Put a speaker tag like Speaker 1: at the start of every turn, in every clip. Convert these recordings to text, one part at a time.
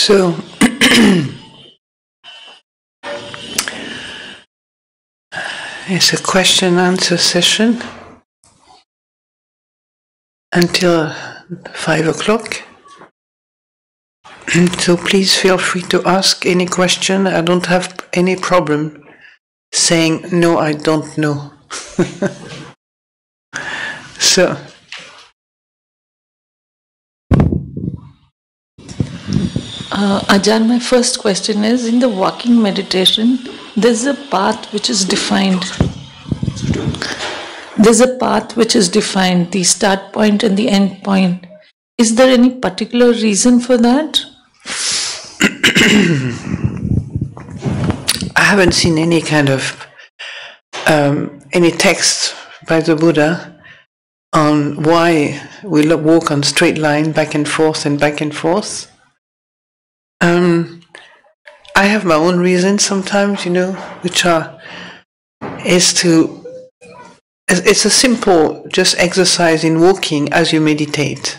Speaker 1: So, it's a question-answer session until 5 o'clock. So please feel free to ask any question. I don't have any problem saying, no, I don't know. So,
Speaker 2: Ajahn, my first question is, in the walking meditation, there's a path which is defined. There's a path which is defined, the start point and the end point. Is there any particular reason for that?
Speaker 1: I haven't seen any kind of, any text by the Buddha on why we walk on straight line back and forth and back and forth. I have my own reasons sometimes, which it's a simple just exercise in walking as you meditate.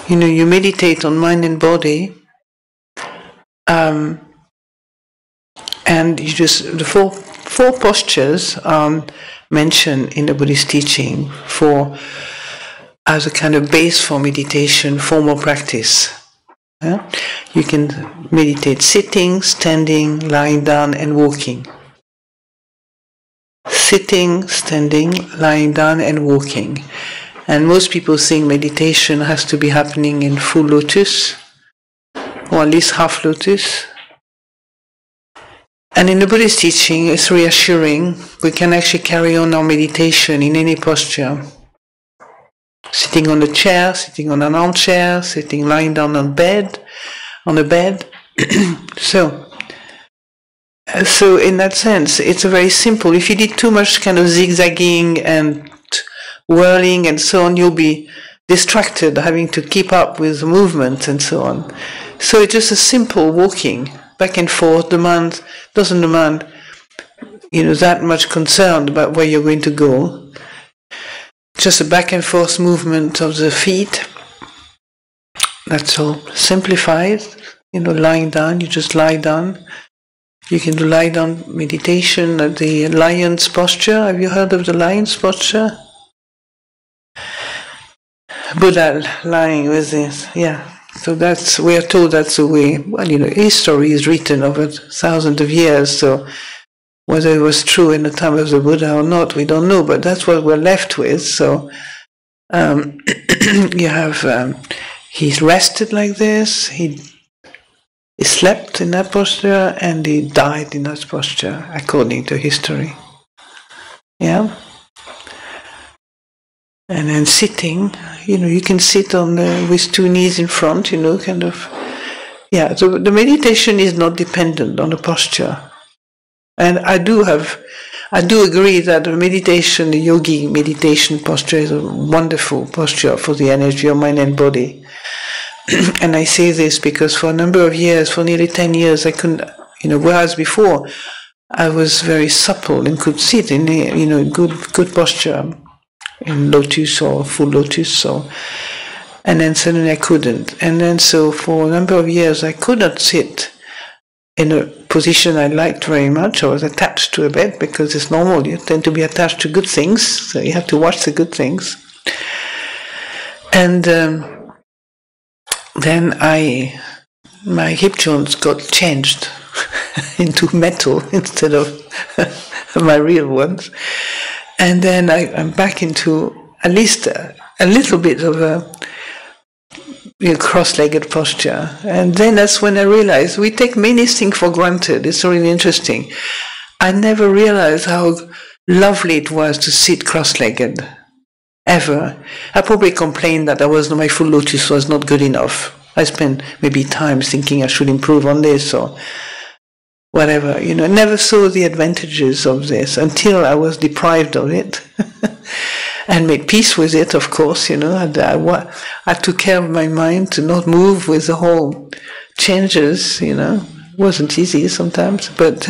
Speaker 1: You meditate on mind and body, and you just, the four postures are mentioned in the Buddhist teaching as a kind of base for meditation, formal practice. Yeah? You can meditate sitting, standing, lying down, and walking. Sitting, standing, lying down, and walking. And most people think meditation has to be happening in full lotus, or at least half lotus. And in the Buddhist teaching, it's reassuring. We can actually carry on our meditation in any posture. Sitting on a chair, sitting on an armchair, sitting lying down on a bed. So in that sense, it's a very simple. If you did too much kind of zigzagging and whirling and so on, you'll be distracted, having to keep up with the movement and so on. So it's just a simple walking back and forth. Doesn't demand, that much concern about where you're going to go. Just a back and forth movement of the feet. That's all. Simplified. Lying down, you just lie down. You can do lie down meditation at the lion's posture. Have you heard of the lion's posture? Buddha lying with this, yeah. So we are told that's the way. Well, history is written over thousands of years, so whether it was true in the time of the Buddha or not, we don't know, but that's what we're left with. So you have, he's rested like this, he slept in that posture, and he died in that posture, according to history. Yeah? And then sitting, you can sit on with two knees in front, kind of. Yeah, so the meditation is not dependent on the posture. And I do agree that the yogi meditation posture is a wonderful posture for the energy of mind and body. And I say this because for a number of years, for nearly 10 years, I couldn't, whereas before I was very supple and could sit in a good posture, in lotus or full lotus, and then suddenly I couldn't. And then so for a number of years I could not sit in a position I liked very much. I was attached to a bed because it's normal, you tend to be attached to good things, so you have to watch the good things. And then my hip joints got changed into metal instead of my real ones. And then I'm back into at least a little bit of a cross-legged posture. And then that's when I realized we take many things for granted. It's really interesting. I never realized how lovely it was to sit cross-legged, ever. I probably complained that my full lotus was not good enough. I spent maybe time thinking I should improve on this or whatever. I never saw the advantages of this until I was deprived of it. And made peace with it, of course, I took care of my mind to not move with the whole changes, It wasn't easy sometimes, but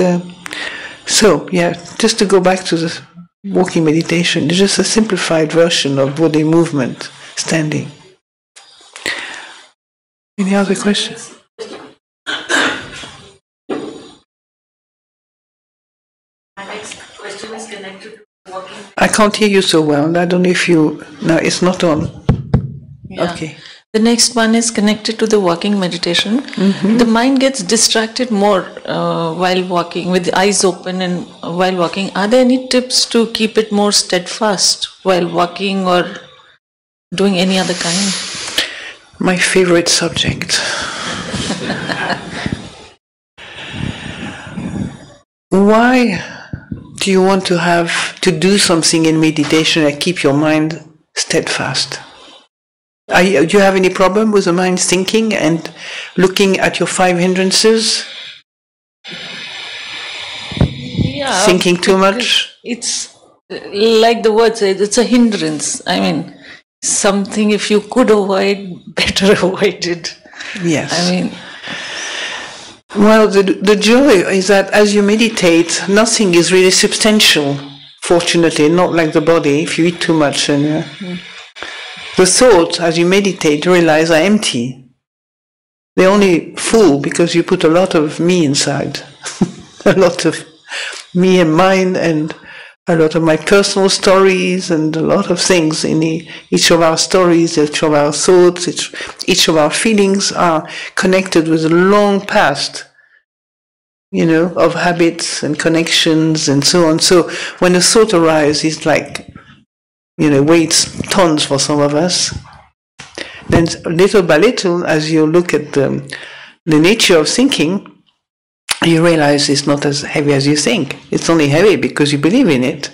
Speaker 1: so, yeah, just to go back to the walking meditation, it's just a simplified version of body movement, standing. Any other questions? I can't hear you so well. I don't know if you... No, it's not on.
Speaker 2: Yeah.
Speaker 1: Okay.
Speaker 2: The next one is connected to the walking meditation. Mm-hmm. The mind gets distracted more while walking, with the eyes open and while walking. Are there any tips to keep it more steadfast while walking or doing any other kind?
Speaker 1: My favorite subject. Why do you want to do something in meditation and keep your mind steadfast? Do you have any problem with the mind thinking and looking at your 5 hindrances?
Speaker 2: Yeah,
Speaker 1: thinking too much?
Speaker 2: It's like the word says, it's a hindrance. I mean, something if you could avoid, better avoid it.
Speaker 1: Yes.
Speaker 2: I mean...
Speaker 1: Well, the joy is that as you meditate, nothing is really substantial, fortunately, not like the body, if you eat too much. And the thoughts, as you meditate, you realize are empty. They're only full because you put a lot of me inside. A lot of me and mine, and a lot of my personal stories, and a lot of things in each of our stories, each of our thoughts, each of our feelings are connected with a long past, of habits and connections and so on. So when a thought arises, it's like, weighs tons for some of us. Then little by little, as you look at the nature of thinking, you realize it's not as heavy as you think. It's only heavy because you believe in it.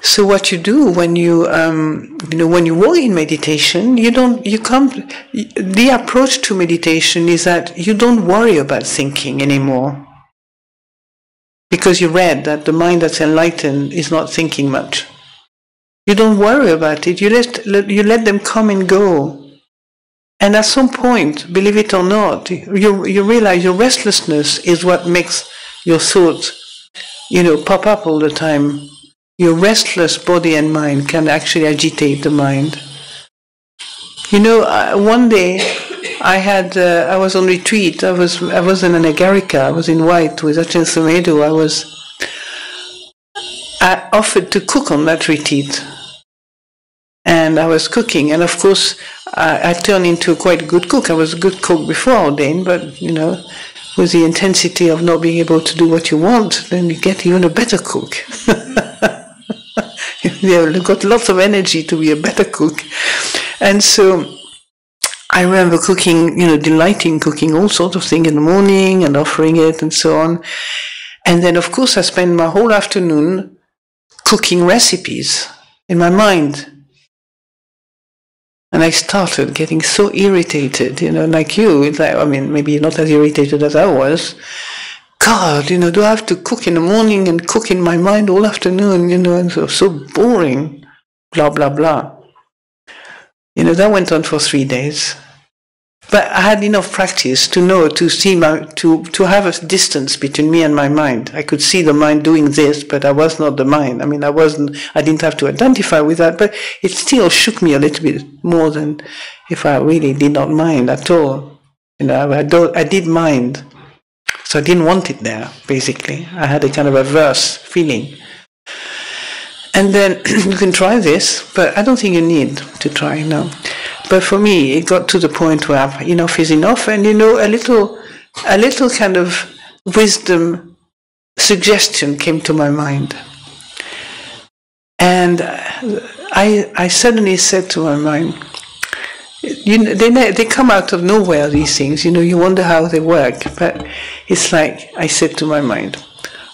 Speaker 1: So what you do when you walk in meditation, the approach to meditation is that you don't worry about thinking anymore. Because you read that the mind that's enlightened is not thinking much. You don't worry about it. You let them come and go. And at some point, believe it or not, you realize your restlessness is what makes your thoughts, pop up all the time. Your restless body and mind can actually agitate the mind. One day I was on retreat. I was in anagārikā. I was in white with Ajahn Sumedho. I offered to cook on that retreat. And I was cooking, and of course I turned into a quite good cook. I was a good cook before ordained, but with the intensity of not being able to do what you want, then you get even a better cook. You've got lots of energy to be a better cook. And so I remember cooking, delighting cooking all sorts of things in the morning and offering it and so on. And then of course I spent my whole afternoon cooking recipes in my mind. And I started getting so irritated, like you. It's like, maybe not as irritated as I was. God, do I have to cook in the morning and cook in my mind all afternoon, and so boring, blah, blah, blah. That went on for 3 days. But I had enough practice to know, to have a distance between me and my mind. I could see the mind doing this, but I was not the mind. I didn't have to identify with that, but it still shook me a little bit more than if I really did not mind at all. I did mind. So I didn't want it there, basically. I had a kind of averse feeling. And then you can try this, but I don't think you need to try now. But for me, it got to the point where enough is enough, and a little kind of wisdom suggestion came to my mind. And I suddenly said to my mind, they come out of nowhere, these things, you wonder how they work, but it's like I said to my mind,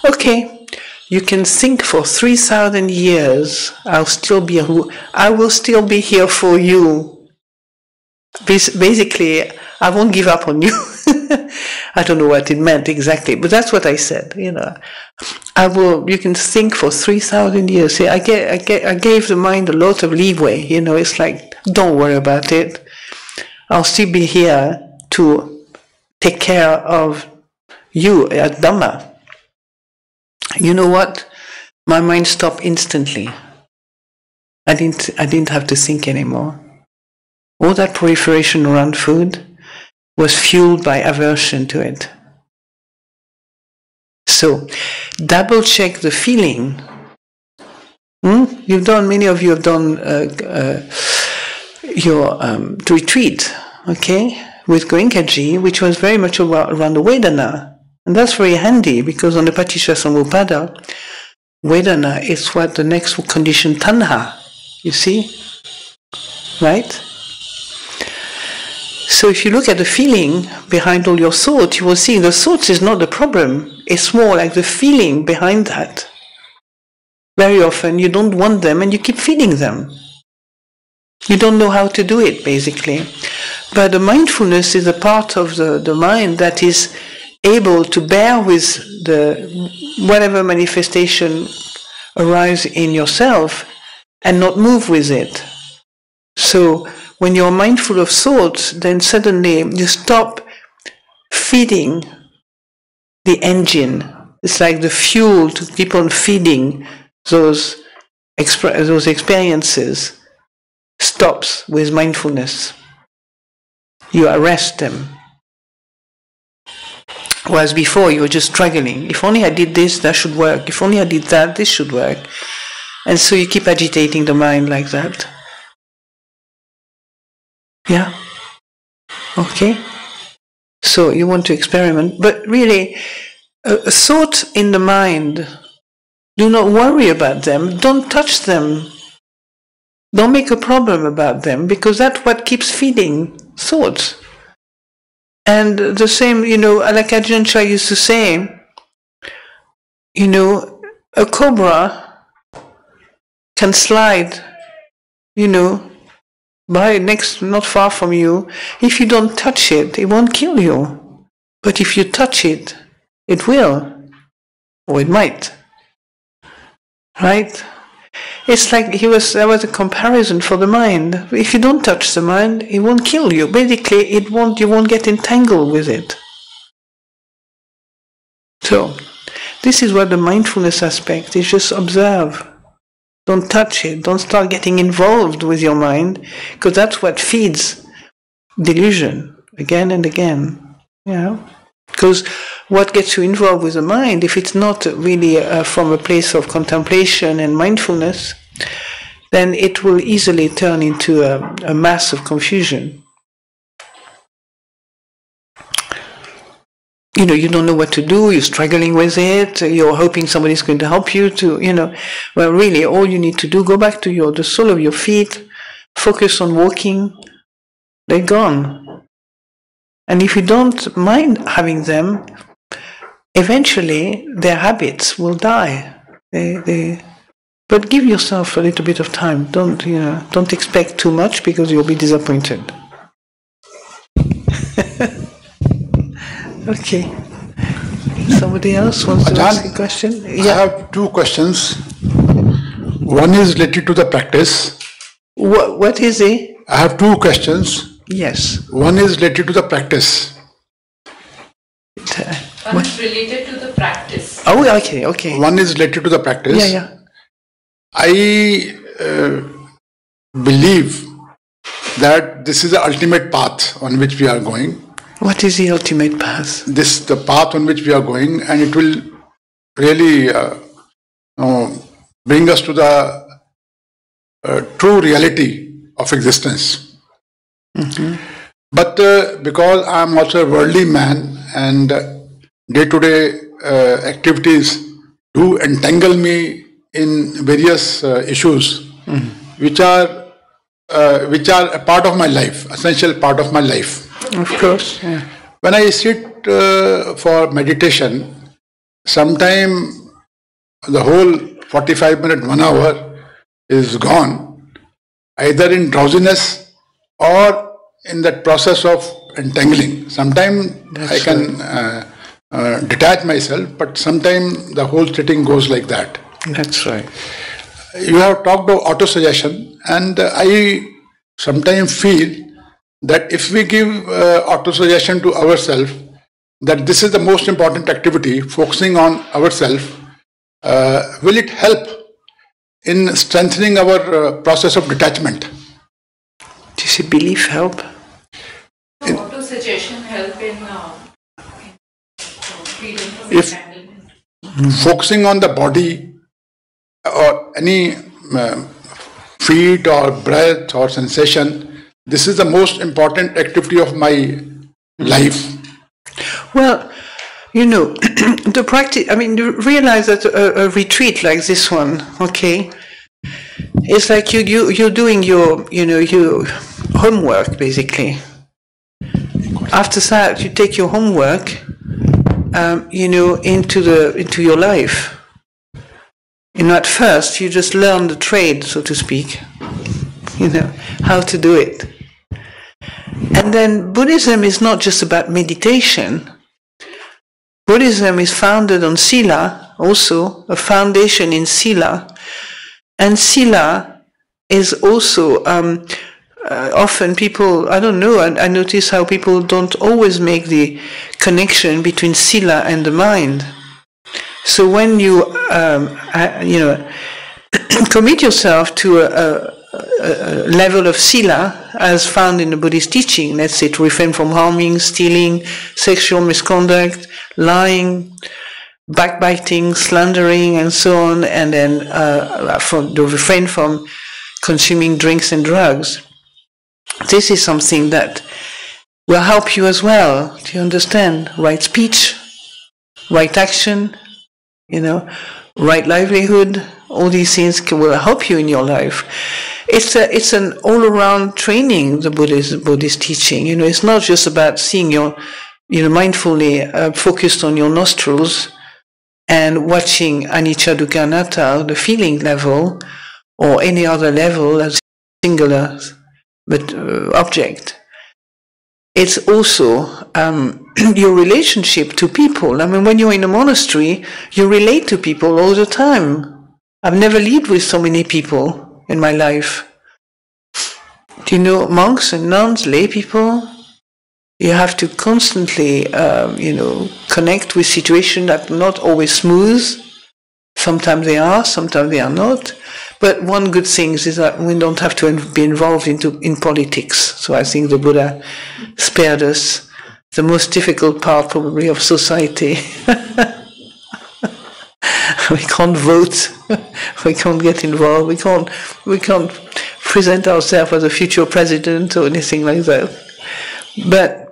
Speaker 1: okay, you can think for 3,000 years, I will still be here for you. Basically, I won't give up on you. I don't know what it meant exactly, but that's what I said, you can think for 3,000 years. See, I gave the mind a lot of leeway, it's like, don't worry about it. I'll still be here to take care of you at Dhamma. You know what? My mind stopped instantly. I didn't have to think anymore. All that proliferation around food was fueled by aversion to it. So, double check the feeling You've done, many of you have done your retreat, okay, with Goenkaji, which was very much around the Vedana. And that's very handy, because on the Paticca Vedana is what the next condition, tanha, you see? Right? So if you look at the feeling behind all your thoughts, you will see the thoughts is not the problem. It's more like the feeling behind that. Very often you don't want them and you keep feeding them. You don't know how to do it, basically. But the mindfulness is a part of the mind that is able to bear with whatever manifestation arises in yourself and not move with it. So when you're mindful of thoughts, then suddenly you stop feeding the engine. It's like the fuel to keep on feeding those experiences stops with mindfulness. You arrest them. Whereas before you were just struggling. If only I did this, that should work. If only I did that, this should work. And so you keep agitating the mind like that. Yeah? Okay? So you want to experiment. But really, a thought in the mind, do not worry about them. Don't touch them. Don't make a problem about them, because that's what keeps feeding thoughts. And the same, like Ajahn Chah used to say, a cobra can slide, by not far from you. If you don't touch it, it won't kill you. But if you touch it, it will. Or it might. Right? It's like there was a comparison for the mind. If you don't touch the mind, it won't kill you. Basically, you won't get entangled with it. So, this is what the mindfulness aspect is. Just observe. Don't touch it. Don't start getting involved with your mind, because that's what feeds delusion again and again. Because what gets you involved with the mind, if it's not really from a place of contemplation and mindfulness, then it will easily turn into a mass of confusion. You don't know what to do, you're struggling with it, you're hoping somebody's going to help you to, well, really, all you need to do, go back to the sole of your feet, focus on walking, they're gone. And if you don't mind having them, eventually their habits will die. But give yourself a little bit of time. Don't expect too much, because you'll be disappointed. Okay. Somebody else wants to ask a question?
Speaker 3: Yeah. I have two questions. One is related to the practice.
Speaker 1: What is it?
Speaker 3: I have two questions.
Speaker 1: Yes.
Speaker 3: One is related to the practice.
Speaker 2: One is related to the practice.
Speaker 1: Oh, okay.
Speaker 3: One is related to the practice.
Speaker 1: Yeah.
Speaker 3: I believe that this is the ultimate path on which we are going.
Speaker 1: What is the ultimate path?
Speaker 3: This the path on which we are going, and it will really bring us to the true reality of existence.
Speaker 1: Mm-hmm.
Speaker 3: But because I am also a worldly man, and day-to-day activities do entangle me in various issues, which are a part of my life, essential part of my life.
Speaker 1: Of course. Yeah.
Speaker 3: When I sit for meditation, sometime the whole 45 minutes, 1 hour is gone, either in drowsiness or in that process of entangling. Sometimes I can detach myself, but sometimes the whole sitting goes like that.
Speaker 1: That's right.
Speaker 3: You have talked of autosuggestion, and I sometimes feel that if we give autosuggestion to ourselves, that this is the most important activity, focusing on ourselves, will it help in strengthening our process of detachment?
Speaker 1: Does your belief help?
Speaker 2: Autosuggestion help in freedom from entanglement.
Speaker 3: Focusing on the body or any feet or breath or sensation. This is the most important activity of my life.
Speaker 1: Well, you know, the practice, I mean, you realize that a retreat like this one, okay, it's like you're doing your, you know, your homework, basically. After that, you take your homework, you know, into your life. You know, at first, you just learn the trade, so to speak, you know, how to do it. And then Buddhism is not just about meditation. Buddhism is founded on sila, also, a foundation in sila. And sila is also, often people, I don't know, I notice how people don't always make the connection between sila and the mind. So when you, you know, commit yourself to a level of sila, as found in the Buddhist teaching, let's say to refrain from harming, stealing, sexual misconduct, lying, backbiting, slandering, and so on, and then to refrain from consuming drinks and drugs. This is something that will help you as well. Do you understand? Right speech, right action, you know, right livelihood. All these things will help you in your life. It's an all-around training. The Buddhist teaching. You know, it's not just about seeing your, you know, mindfully focused on your nostrils and watching anicca, dukkha, anatta, the feeling level, or any other level as singular but object. It's also your relationship to people. I mean, when you're in a monastery, you relate to people all the time. I've never lived with so many people in my life. Do you know, monks and nuns, lay people? You have to constantly, you know, connect with situations that are not always smooth. Sometimes they are, sometimes they are not. But one good thing is that we don't have to be involved in politics. So I think the Buddha spared us the most difficult part, probably, of society. We can't vote. We can't get involved. We can't present ourselves as a future president or anything like that. But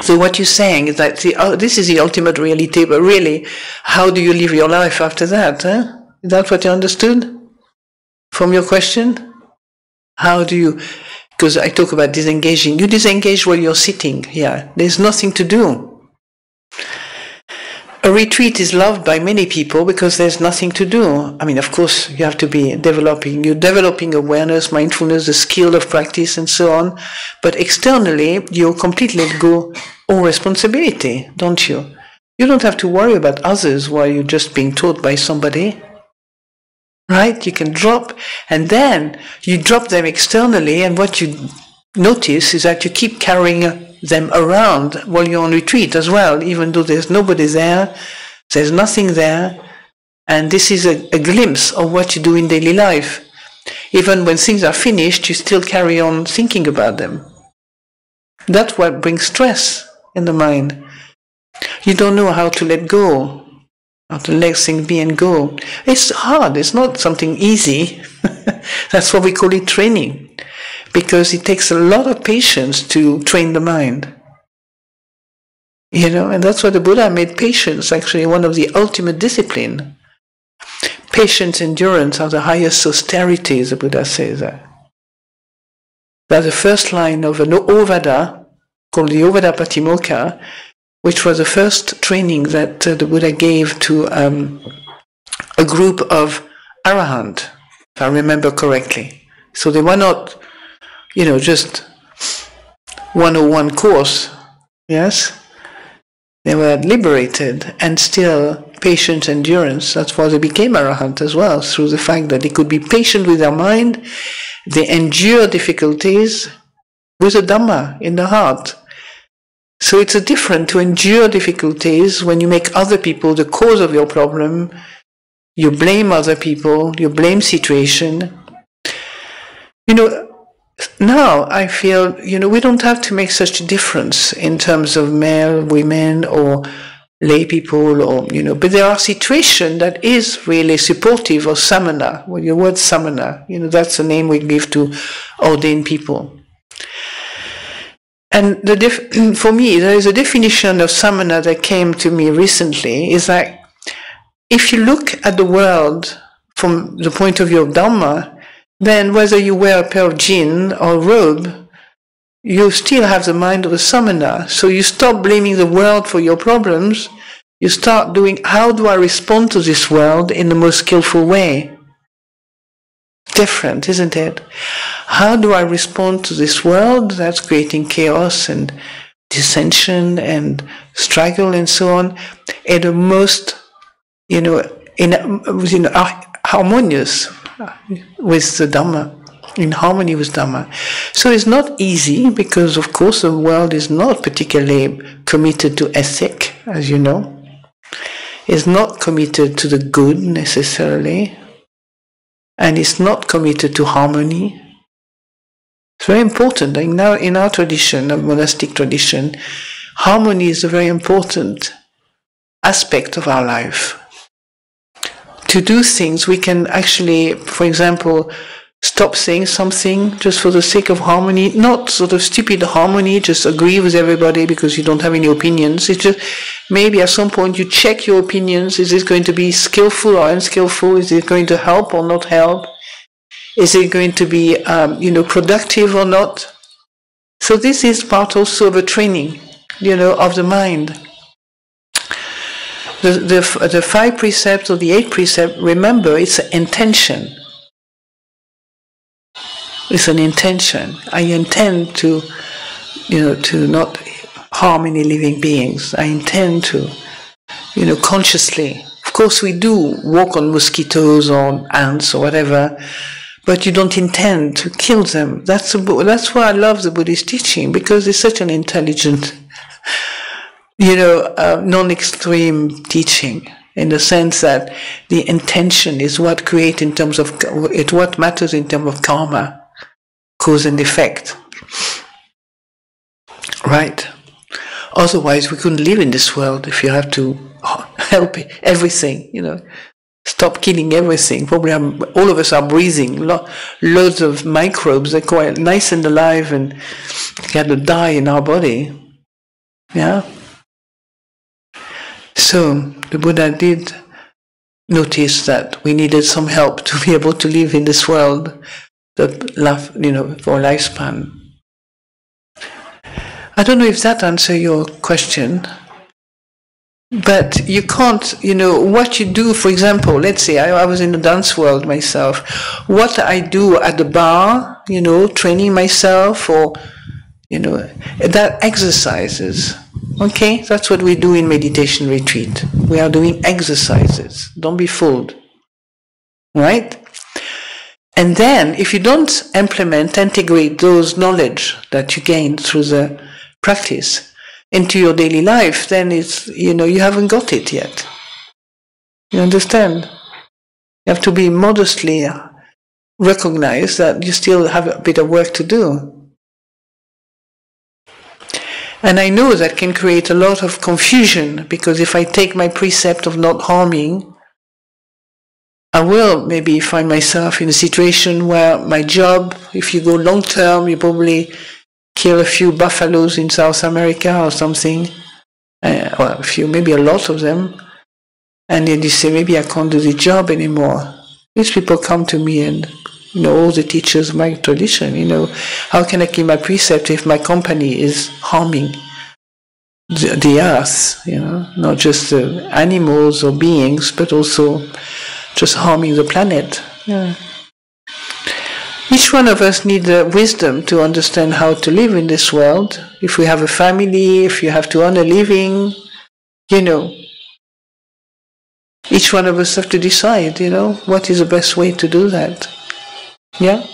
Speaker 1: so what you're saying is that this is the ultimate reality, but really, how do you live your life after that? Huh? Is that what you understood from your question? How do you, because I talk about disengaging, you disengage while you're sitting here. There's nothing to do. A retreat is loved by many people because there's nothing to do. I mean, of course, you have to be you're developing awareness, mindfulness, the skill of practice, and so on. But externally, you completely let go all responsibility, don't you? You don't have to worry about others while you're just being taught by somebody. Right? You can drop, and then you drop them externally, and what you notice is that you keep carrying them around while you're on retreat as well, even though there's nobody there, there's nothing there, and this is a glimpse of what you do in daily life. Even when things are finished, you still carry on thinking about them. That's what brings stress in the mind. You don't know how to let go, how to let things be and go. It's hard, it's not something easy. That's why we call it training. Because it takes a lot of patience to train the mind. You know, and that's why the Buddha made patience actually one of the ultimate discipline. Patience, endurance are the highest austerities, the Buddha says that. That's the first line of an Ovada, called the Ovada Patimokkha, which was the first training that the Buddha gave to a group of arahant, if I remember correctly. So they were not, you know, just 101 course, yes? They were liberated and still patience, endurance. That's why they became arahant as well, through the fact that they could be patient with their mind, they endure difficulties with a Dhamma in the heart. So it's different to endure difficulties when you make other people the cause of your problem, you blame other people, you blame situation. You know, now I feel, you know, we don't have to make such a difference in terms of male, women, or lay people, or, you know, but there are situations that is really supportive of samana. Well, your word samana, you know, that's the name we give to ordained people. And for me, there is a definition of samana that came to me recently, is that if you look at the world from the point of view of Dhamma, then whether you wear a pair of jeans or a robe, you still have the mind of a samana. So you stop blaming the world for your problems. You start doing, how do I respond to this world in the most skillful way? Different, isn't it? How do I respond to this world that's creating chaos and dissension and struggle and so on in the most, you know, harmonious with the Dhamma, in harmony with Dhamma. So it's not easy, because of course the world is not particularly committed to ethic, as you know. It's not committed to the good necessarily, and it's not committed to harmony. It's very important. Like now in our tradition, a monastic tradition, harmony is a very important aspect of our life. To do things, we can actually, for example, stop saying something just for the sake of harmony, not sort of stupid harmony, just agree with everybody because you don't have any opinions. It's just maybe at some point you check your opinions. Is it going to be skillful or unskillful? Is it going to help or not help? Is it going to be, you know, productive or not? So this is part also of a training, you know, of the mind. The 5 precepts or the 8 precepts, remember, it's an intention. It's an intention. I intend to, you know, to not harm any living beings. I intend to, you know, consciously. Of course, we do walk on mosquitoes or ants or whatever, but you don't intend to kill them. That's why I love the Buddhist teaching, because it's such an intelligent, you know, non-extreme teaching, in the sense that the intention is what creates in terms of, it's what matters in terms of karma, cause and effect. Right? Otherwise, we couldn't live in this world if you have to help everything, you know. Stop killing everything. Probably all of us are breathing loads of microbes that are quite nice and alive and got to die in our body. Yeah? So the Buddha did notice that we needed some help to be able to live in this world, you know, for a lifespan. I don't know if that answers your question, but you can't, you know, what you do, for example, let's say I was in the dance world myself, what I do at the bar, you know, training myself, or, you know, that exercises. Okay, that's what we do in meditation retreat. We are doing exercises. Don't be fooled. Right? And then, if you don't integrate those knowledge that you gain through the practice into your daily life, then it's, you know, you haven't got it yet. You understand? You have to be modestly recognize that you still have a bit of work to do. And I know that can create a lot of confusion, because if I take my precept of not harming, I will maybe find myself in a situation where my job, if you go long term, you probably kill a few buffaloes in South America or something, or a few, maybe a lot of them, and then you say, maybe I can't do the job anymore. These people come to me, and, you know, all the teachers of my tradition, you know, how can I keep my precept if my company is harming the earth, you know, not just the animals or beings, but also just harming the planet. Yeah. Each one of us needs wisdom to understand how to live in this world. If we have a family, if you have to earn a living, you know, each one of us have to decide, you know, what is the best way to do that. Yeah?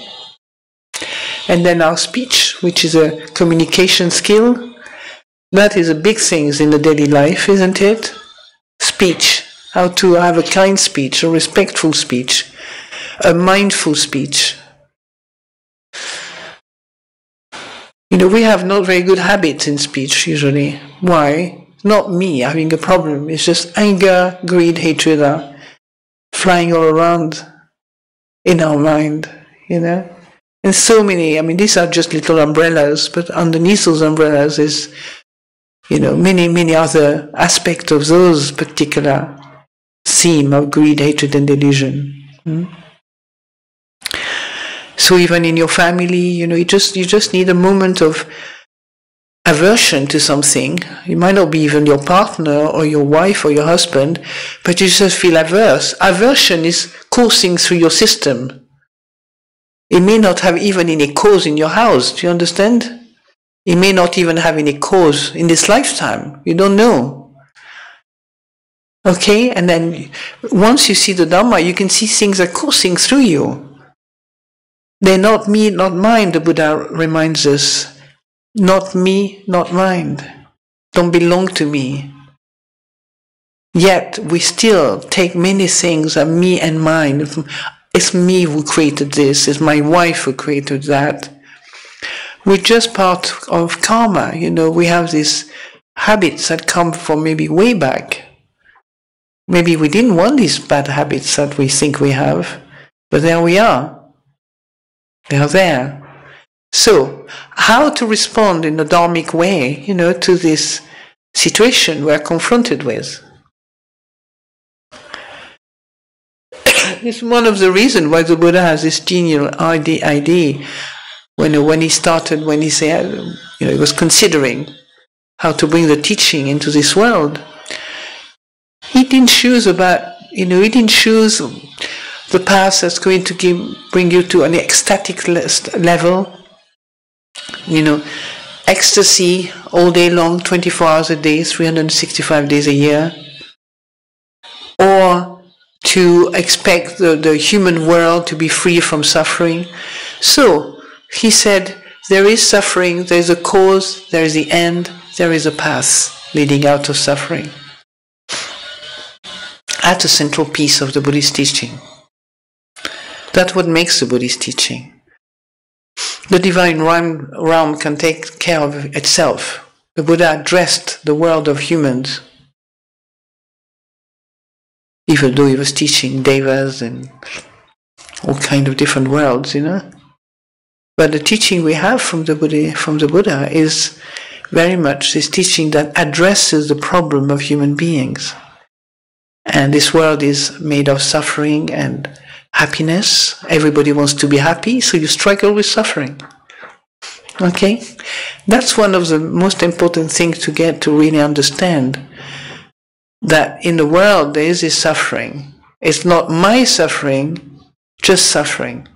Speaker 1: And then our speech, which is a communication skill, that is a big thing in the daily life, isn't it? Speech. How to have a kind speech, a respectful speech, a mindful speech. You know, we have not very good habits in speech usually. Why? not me having a problem. It's just anger, greed, hatred are flying all around in our mind, you know. And so many, I mean, these are just little umbrellas, but underneath those umbrellas is, you know, many, many other aspects of those particular theme of greed, hatred, and delusion. So even in your family, you know, you just need a moment of aversion to something. It might not be even your partner or your wife or your husband, but you just feel averse. Aversion is coursing through your system. It may not have even any cause in your house. Do you understand? It may not even have any cause in this lifetime. You don't know. Okay? And then once you see the Dhamma, you can see things are coursing through you. They're not me, not mine, the Buddha reminds us. Not me, not mine. Don't belong to me. Yet we still take many things as me and mine. It's me who created this, it's my wife who created that. We're just part of karma, you know, we have these habits that come from maybe way back. Maybe we didn't want these bad habits that we think we have, but there we are. They are there. So, how to respond in a dharmic way, you know, to this situation we're confronted with? It's one of the reasons why the Buddha has this genial idea when he started, when he said, you know, he was considering how to bring the teaching into this world. He didn't choose he didn't choose the path that's going to bring you to an ecstatic level, you know, ecstasy all day long, 24 hours a day, 365 days a year, or to expect the human world to be free from suffering. So, he said, there is suffering, there is a cause, there is the end, there is a path leading out of suffering. That's a central piece of the Buddhist teaching. That's what makes the Buddhist teaching. The divine realm can take care of itself. The Buddha addressed the world of humans, even though he was teaching devas and all kinds of different worlds, you know. But the teaching we have from the Buddha is very much this teaching that addresses the problem of human beings. And this world is made of suffering and happiness. Everybody wants to be happy, so you struggle with suffering. Okay? That's one of the most important things to get to really understand. That in the world there is this suffering. It's not my suffering, just suffering.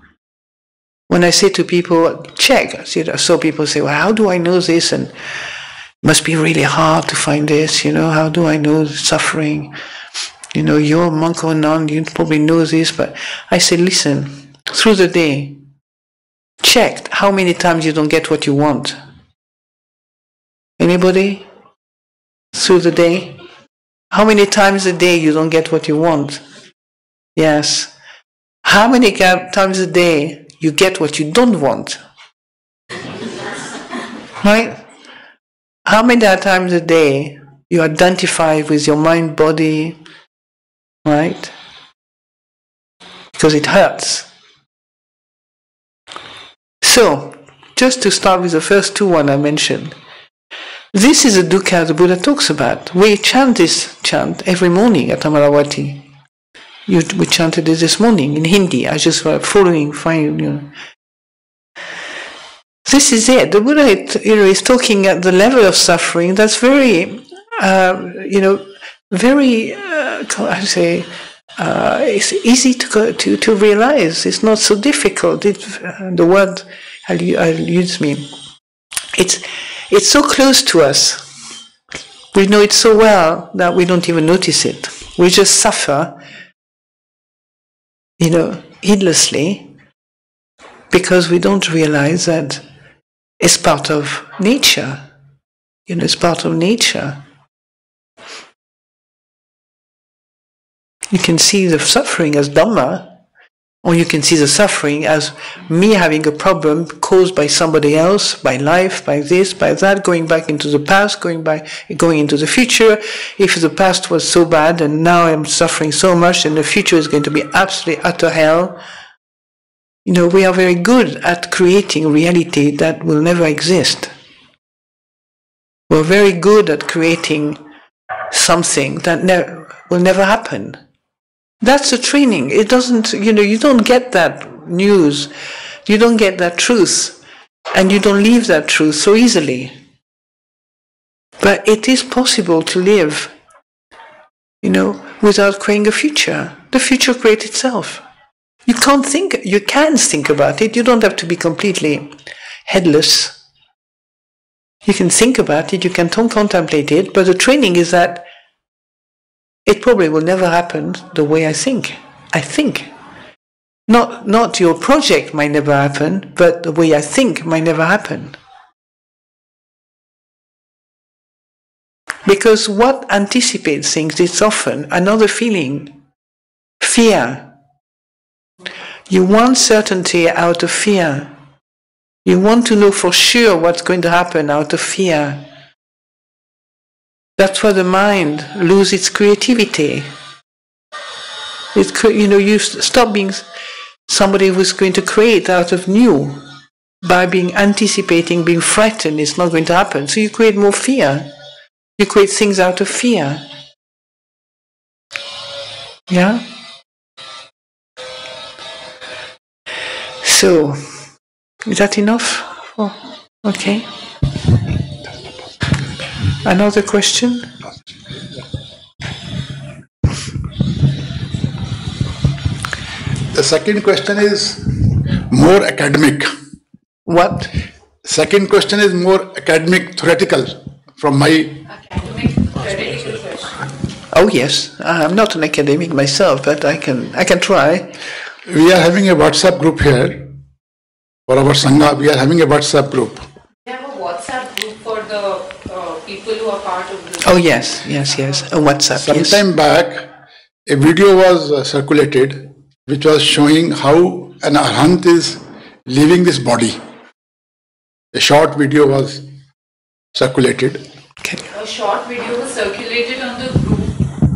Speaker 1: When I say to people, check, so people say, well, how do I know this? And it must be really hard to find this, you know, how do I know suffering? You know, you're a monk or nun, you probably know this, but I say, listen, through the day, check how many times you don't get what you want. Anybody? Through the day? How many times a day you don't get what you want? Yes. How many times a day you get what you don't want? Right? How many times a day you identify with your mind, body, right? Because it hurts. So, just to start with the first two I mentioned, this is a dukkha the Buddha talks about. We chant this chant every morning at Amaravati. We chanted it this morning in Hindi. I just was following, fine, you know. This is it. The Buddha, is talking at the level of suffering that's very, very, it's easy to realize. It's not so difficult. The word I'll use me. It's so close to us. We know it so well that we don't even notice it. We just suffer, heedlessly, because we don't realize that it's part of nature. It's part of nature. You can see the suffering as Dhamma, Or you can see the suffering as me having a problem caused by somebody else, by life, by this, by that, going back into the past, going into the future. If the past was so bad and now I'm suffering so much and the future is going to be absolutely utter hell. You know, we are very good at creating reality that will never exist. We're very good at creating something that will never happen. That's the training. It doesn't, you know, you don't get that news, you don't get that truth, and you don't leave that truth so easily. But it is possible to live, you know, without creating a future. The future creates itself. You can think about it. You don't have to be completely headless. You can think about it, you can contemplate it, but the training is that it probably will never happen the way I think. Not your project might never happen, but the way I think might never happen. Because what anticipates things is often another feeling. Fear. You want certainty out of fear. You want to know for sure what's going to happen out of fear. That's why the mind loses its creativity. You stop being somebody who's going to create out of new by being anticipating, being frightened. It's not going to happen. So you create more fear. You create things out of fear. Yeah? So, is that enough? Oh, okay. Another question?
Speaker 3: The second question is more academic.
Speaker 1: What?
Speaker 3: Second question is more academic, theoretical from my...
Speaker 4: Academic, theoretical question.
Speaker 1: Oh yes, I'm not an academic myself, but I can try.
Speaker 3: We are having a WhatsApp group here for our Sangha. We are having a WhatsApp group.
Speaker 4: We have a WhatsApp group for the people who are part of this.
Speaker 1: Oh yes, a WhatsApp.
Speaker 3: Sometime back, a video was circulated which was showing how an arhat is leaving this body. A short video was circulated.
Speaker 1: Okay.
Speaker 4: A short video was circulated on the group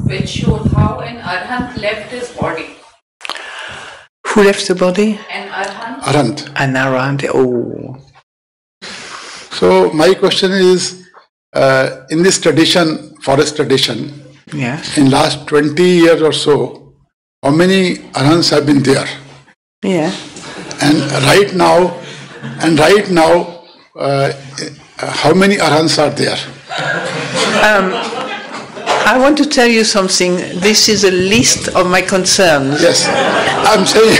Speaker 4: which showed how an arhat left his body.
Speaker 1: Who left the body?
Speaker 4: An arhat.
Speaker 3: Arhat.
Speaker 1: An arhat. Oh.
Speaker 3: So my question is, in this tradition, forest tradition,
Speaker 1: Yes.
Speaker 3: in last 20 years or so, how many arhats have been there?
Speaker 1: Yeah.
Speaker 3: And right now, how many arhats are there?
Speaker 1: I want to tell you something. This is a list of my concerns.
Speaker 3: Yes, I'm saying,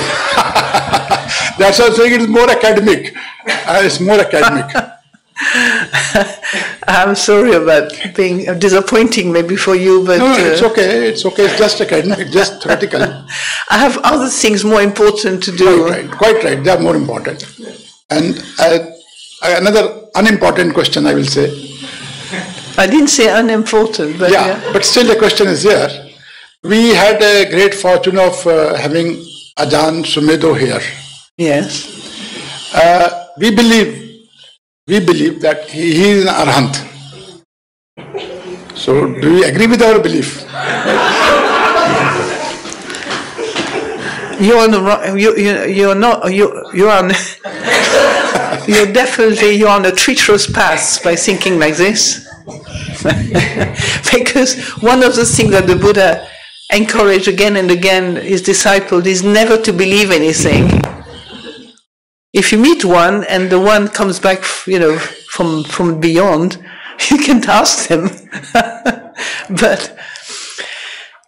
Speaker 3: that's why I'm saying it is more academic. It's more academic.
Speaker 1: I'm sorry about being disappointing maybe for you, but...
Speaker 3: No, it's okay, it's just academic, just theoretical.
Speaker 1: I have other things more important to do.
Speaker 3: Quite right, they are more important. And another unimportant question I will say.
Speaker 1: I didn't say unimportant, but...
Speaker 3: Yeah, but still the question is there. We had a great fortune of having Ajahn Sumedho here.
Speaker 1: Yes.
Speaker 3: We believe that he is an arhat. So, do you agree with our belief?
Speaker 1: You're on the wrong. You're not. You're on. You're on a treacherous path by thinking like this. Because one of the things that the Buddha encouraged again and again his disciples is never to believe anything. If you meet one and the one comes back, from beyond, you can ask them. But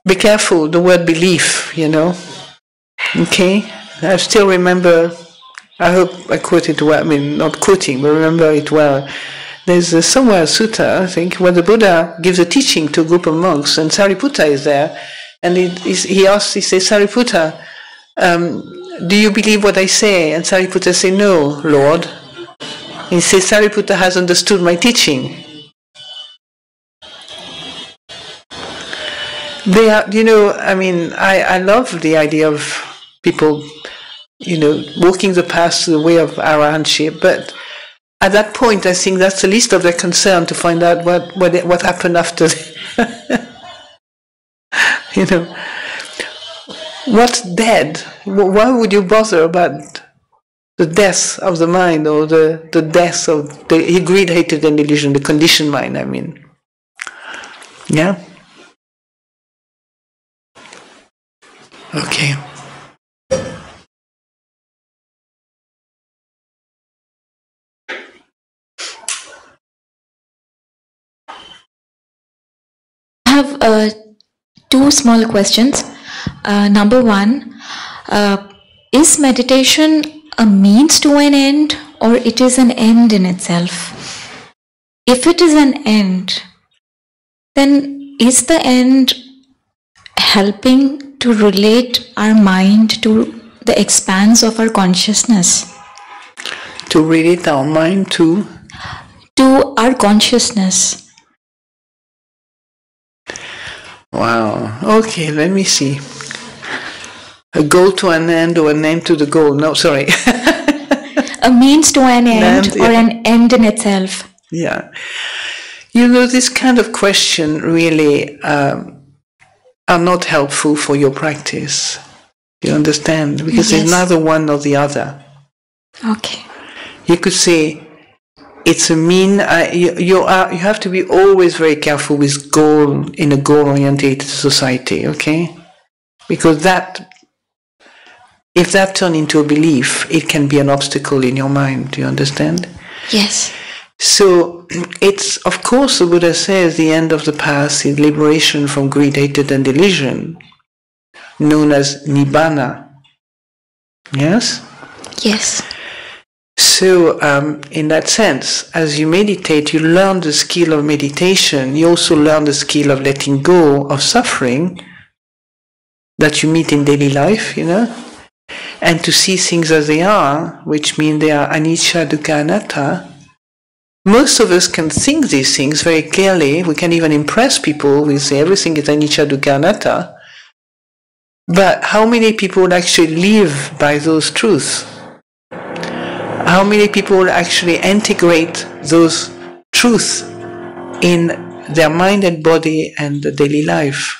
Speaker 1: be careful, the word belief, Okay? I still remember, I hope I quote it well, not quoting, but remember it well. There's somewhere a sutta, I think, where the Buddha gives a teaching to a group of monks, and Sariputta is there, and he says, Sariputta, do you believe what I say? And Sariputta says, no, Lord. He says, Sariputta has understood my teaching. They are, I love the idea of people walking the path to the way of arahantship. But at that point, I think that's the least of their concern to find out what happened after. What's dead? Why would you bother about the death of the mind or the death of the greed, hatred, and delusion, the conditioned mind, I mean. Yeah? Okay.
Speaker 5: I have two small questions. Number one, is meditation a means to an end, or it is an end in itself? If it is an end, then is the end helping to relate our mind to the expanse of our consciousness?
Speaker 1: To relate our mind to
Speaker 5: our consciousness.
Speaker 1: Wow. Okay, let me see. A goal to an end or an end to the goal. No, sorry.
Speaker 5: A means to an end or an end in itself.
Speaker 1: Yeah. This kind of question really are not helpful for your practice. You understand? Because it's neither one nor the other.
Speaker 5: Okay.
Speaker 1: You could say it's a mean. You have to be always very careful with goal in a goal-oriented society. Okay, because if that turns into a belief, it can be an obstacle in your mind. Do you understand?
Speaker 5: Yes.
Speaker 1: So it's, of course, the Buddha says the end of the path is liberation from greed, hatred, and delusion, known as nibbana. Yes?
Speaker 5: Yes.
Speaker 1: So in that sense, as you meditate, you learn the skill of meditation. You also learn the skill of letting go of suffering that you meet in daily life, and to see things as they are, which mean they are anicca, dukkha, anatta. Most of us can think these things very clearly. We can even impress people. We say everything is anicca, dukkha, anatta. But how many people actually live by those truths? How many people actually integrate those truths in their mind and body and the daily life?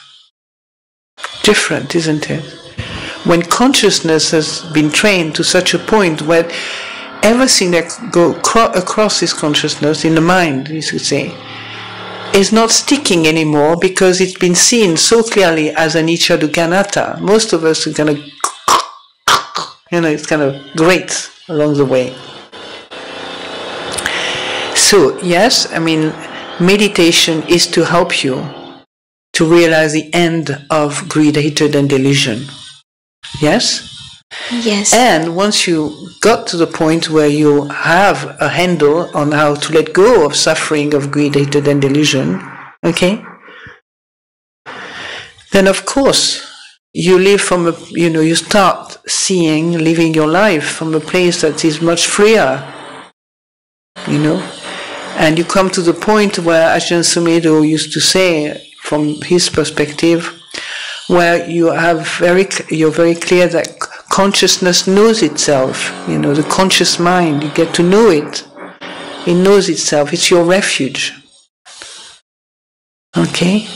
Speaker 1: Different, isn't it? When consciousness has been trained to such a point where everything that goes across this consciousness in the mind, you could say, is not sticking anymore because it's been seen so clearly as anicca, dukkha, anatta. Most of us are kind of, it's kind of great along the way. So, yes, meditation is to help you to realize the end of greed, hatred, and delusion. Yes?
Speaker 5: Yes.
Speaker 1: And once you got to the point where you have a handle on how to let go of suffering of greed, hatred, and delusion, okay? Then of course, you live from you start living your life from a place that is much freer, and you come to the point where Ajahn Sumedho used to say, from his perspective, where you're very clear that consciousness knows itself, the conscious mind, you get to know it. It knows itself, it's your refuge. Okay?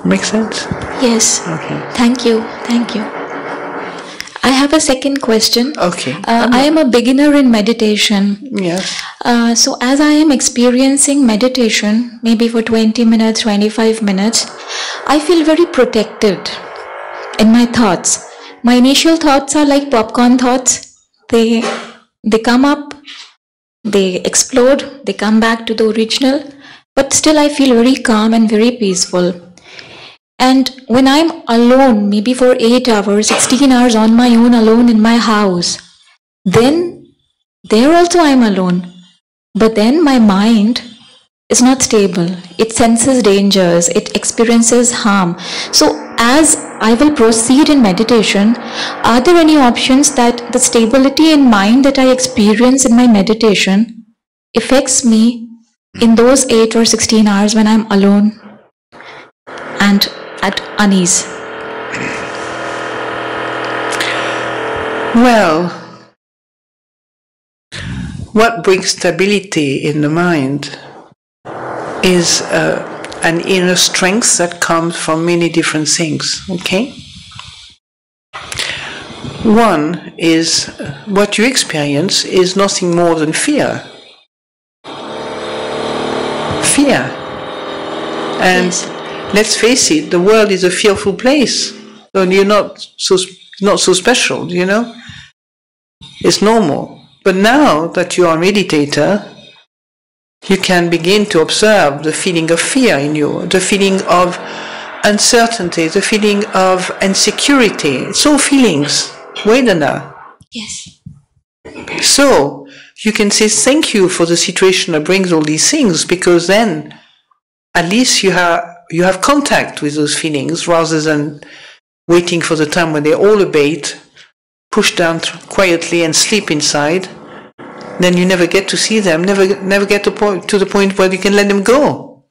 Speaker 1: Make sense?
Speaker 5: Yes.
Speaker 1: Okay.
Speaker 5: Thank you. I have a second question.
Speaker 1: Okay.
Speaker 5: I am a beginner in meditation.
Speaker 1: Yes.
Speaker 5: So as I am experiencing meditation, maybe for 20 minutes, 25 minutes, I feel very protected in my thoughts. My initial thoughts are like popcorn thoughts. They come up, they explode, they come back to the original, but still I feel very calm and very peaceful. And when I'm alone, maybe for 8 hours, 16 hours on my own, alone in my house, then there also I'm alone. But then my mind is not stable. It senses dangers. It experiences harm. So as I will proceed in meditation, are there any options that the stability in mind that I experience in my meditation affects me in those 8 or 16 hours when I'm alone and at unease?
Speaker 1: Well, what brings stability in the mind is an inner strength that comes from many different things, okay? One is what you experience is nothing more than fear. Fear. And yes. Let's face it, the world is a fearful place. So you're not so special, you know? It's normal. But now that you are a meditator, you can begin to observe the feeling of fear in you, the feeling of uncertainty, the feeling of insecurity. It's all feelings. Vedana.
Speaker 5: Yes.
Speaker 1: So you can say thank you for the situation that brings all these things, because then at least you have contact with those feelings rather than waiting for the time when they all abate, push down quietly and sleep inside. Then you never get to see them, never get to the point where you can let them go.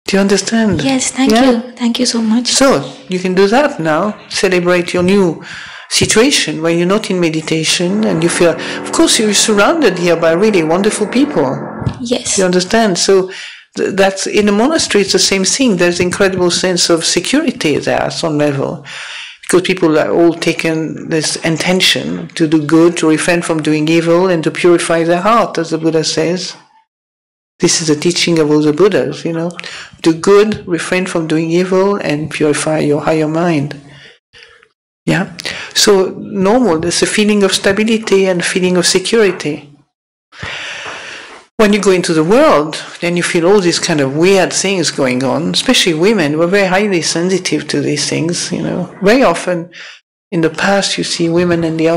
Speaker 1: Do you understand?
Speaker 5: Yes, thank you. Thank you so much.
Speaker 1: So, you can do that now. Celebrate your new situation where you're not in meditation and you feel, of course, you're surrounded here by really wonderful people.
Speaker 5: Yes.
Speaker 1: You understand? So, that's in a monastery, it's the same thing. There's an incredible sense of security there at some level. Because people are all taken this intention to do good, to refrain from doing evil, and to purify their heart, as the Buddha says. This is the teaching of all the Buddhas, you know. Do good, refrain from doing evil, and purify your higher mind. Yeah? So, normal, there's a feeling of stability and a feeling of security. When you go into the world, then you feel all these kind of weird things going on, especially women who are very highly sensitive to these things, you know. Very often, in the past, you see women ending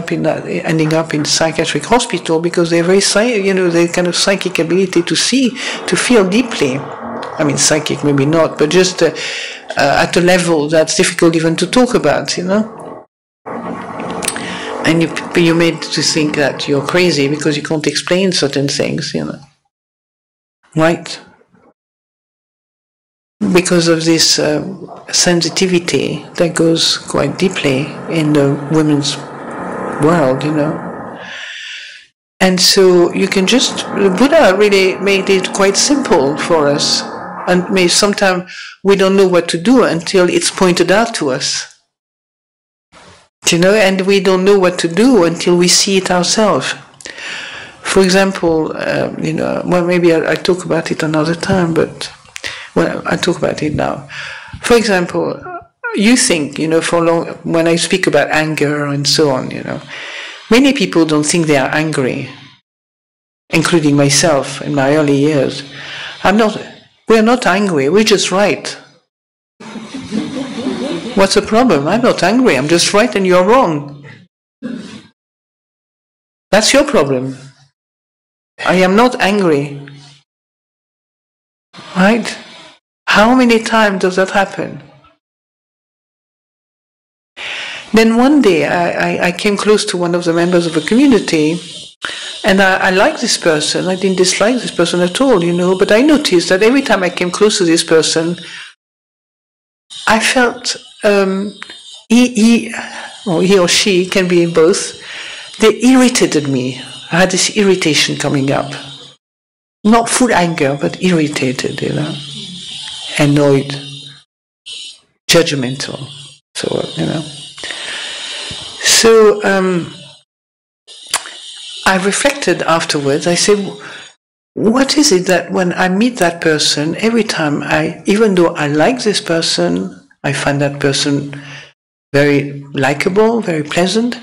Speaker 1: up in psychiatric hospital because they're very, they kind of psychic ability to see, to feel deeply. I mean, psychic maybe not, but just at a level that's difficult even to talk about, you know. And you're made to think that you're crazy because you can't explain certain things, you know. Right? Because of this sensitivity that goes quite deeply in the women's world, you know. And so you can the Buddha really made it quite simple for us. And maybe sometimes we don't know what to do until it's pointed out to us. You know, and we don't know what to do until we see it ourselves. For example, well, maybe I talk about it another time, but well, I talk about it now. For example, you think, you know, when I speak about anger and so on, you know, many people don't think they are angry, including myself in my early years. We're not angry, we're just right. What's the problem? I'm not angry, I'm just right and you're wrong. That's your problem. I am not angry. Right? How many times does that happen? Then one day I came close to one of the members of a community, and I liked this person. I didn't dislike this person at all, you know, but I noticed that every time I came close to this person, I felt he or she, can be both, they irritated me. I had this irritation coming up. Not full anger, but irritated, you know. Annoyed. Judgmental. So, you know. So, I reflected afterwards. I said, what is it that when I meet that person, every time even though I like this person, I find that person very likable, very pleasant,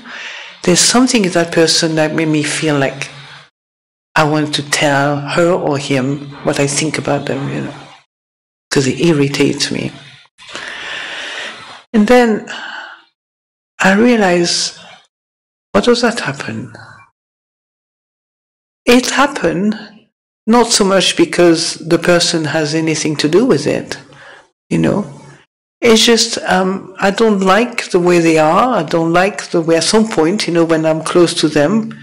Speaker 1: there's something in that person that made me feel like I want to tell her or him what I think about them, you know, because it irritates me. And then I realized, what does that happen? It happened not so much because the person has anything to do with it, you know. It's just, I don't like the way they are. I don't like the way at some point, you know, when I'm close to them,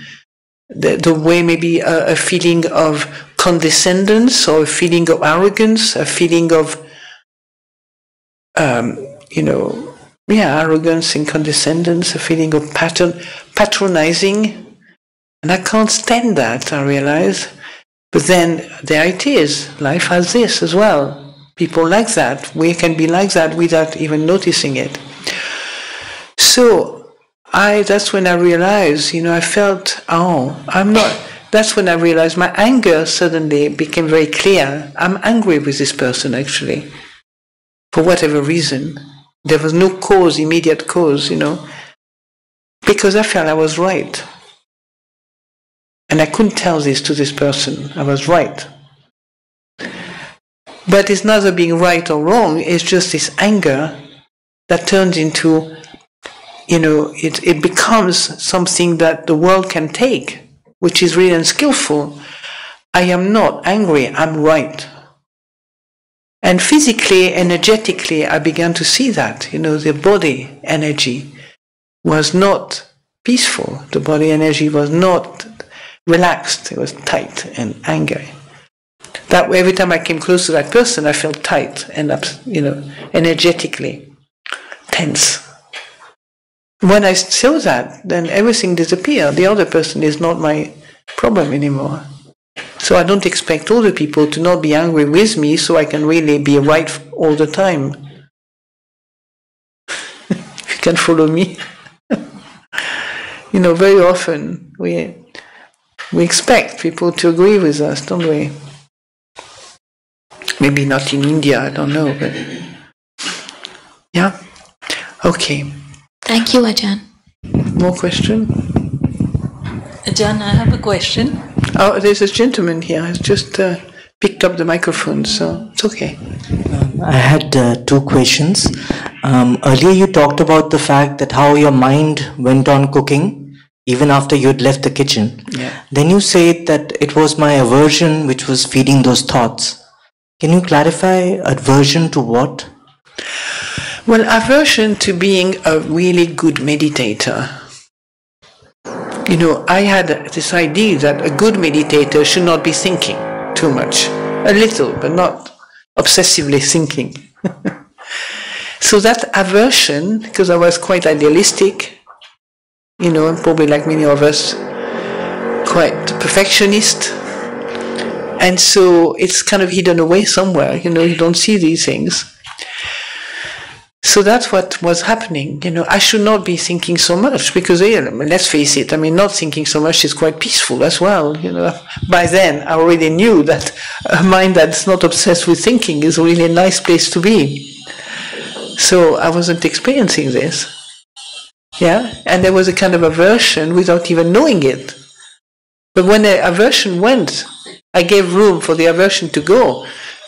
Speaker 1: the way maybe a feeling of condescendence or a feeling of arrogance, a feeling of, you know, arrogance and condescendence, a feeling of patronizing. And I can't stand that, I realize. But then there it is. Life has this as well. People like that. We can be like that without even noticing it. So that's when I realized, I felt, that's when I realized my anger suddenly became very clear. I'm angry with this person, actually, for whatever reason. There was no cause, immediate cause, because I felt I was right. And I couldn't tell this to this person. I was right. But it's neither being right or wrong, it's just this anger that turns into, it becomes something that the world can take, which is really unskillful. I am not angry, I'm right. And physically, energetically, I began to see that, the body energy was not peaceful. The body energy was not relaxed, it was tight and angry. That way, every time I came close to that person, I felt tight and, energetically tense. When I saw that, then everything disappeared. The other person is not my problem anymore. So I don't expect other people to not be angry with me so I can really be right all the time. If you can follow me. Very often we expect people to agree with us, don't we? Maybe not in India, I don't know, but yeah? Okay.
Speaker 5: Thank you, Ajahn.
Speaker 1: More question?
Speaker 2: Ajahn, I have a question.
Speaker 1: Oh, there's a gentleman here who's just picked up the microphone, so it's okay.
Speaker 6: I had two questions. Earlier you talked about the fact that how your mind went on cooking even after you'd left the kitchen.
Speaker 1: Yeah.
Speaker 6: Then you said that it was my aversion which was feeding those thoughts. Can you clarify aversion to what?
Speaker 1: Well, aversion to being a really good meditator. I had this idea that a good meditator should not be thinking too much. A little, but not obsessively thinking. So that aversion, because I was quite idealistic, and probably like many of us, quite perfectionist. And so it's kind of hidden away somewhere, you don't see these things. So that's what was happening. I should not be thinking so much because, let's face it, not thinking so much is quite peaceful as well. By then, I already knew that a mind that's not obsessed with thinking is really a nice place to be. So I wasn't experiencing this. Yeah, and there was a kind of aversion without even knowing it. But when the aversion went, I gave room for the aversion to go.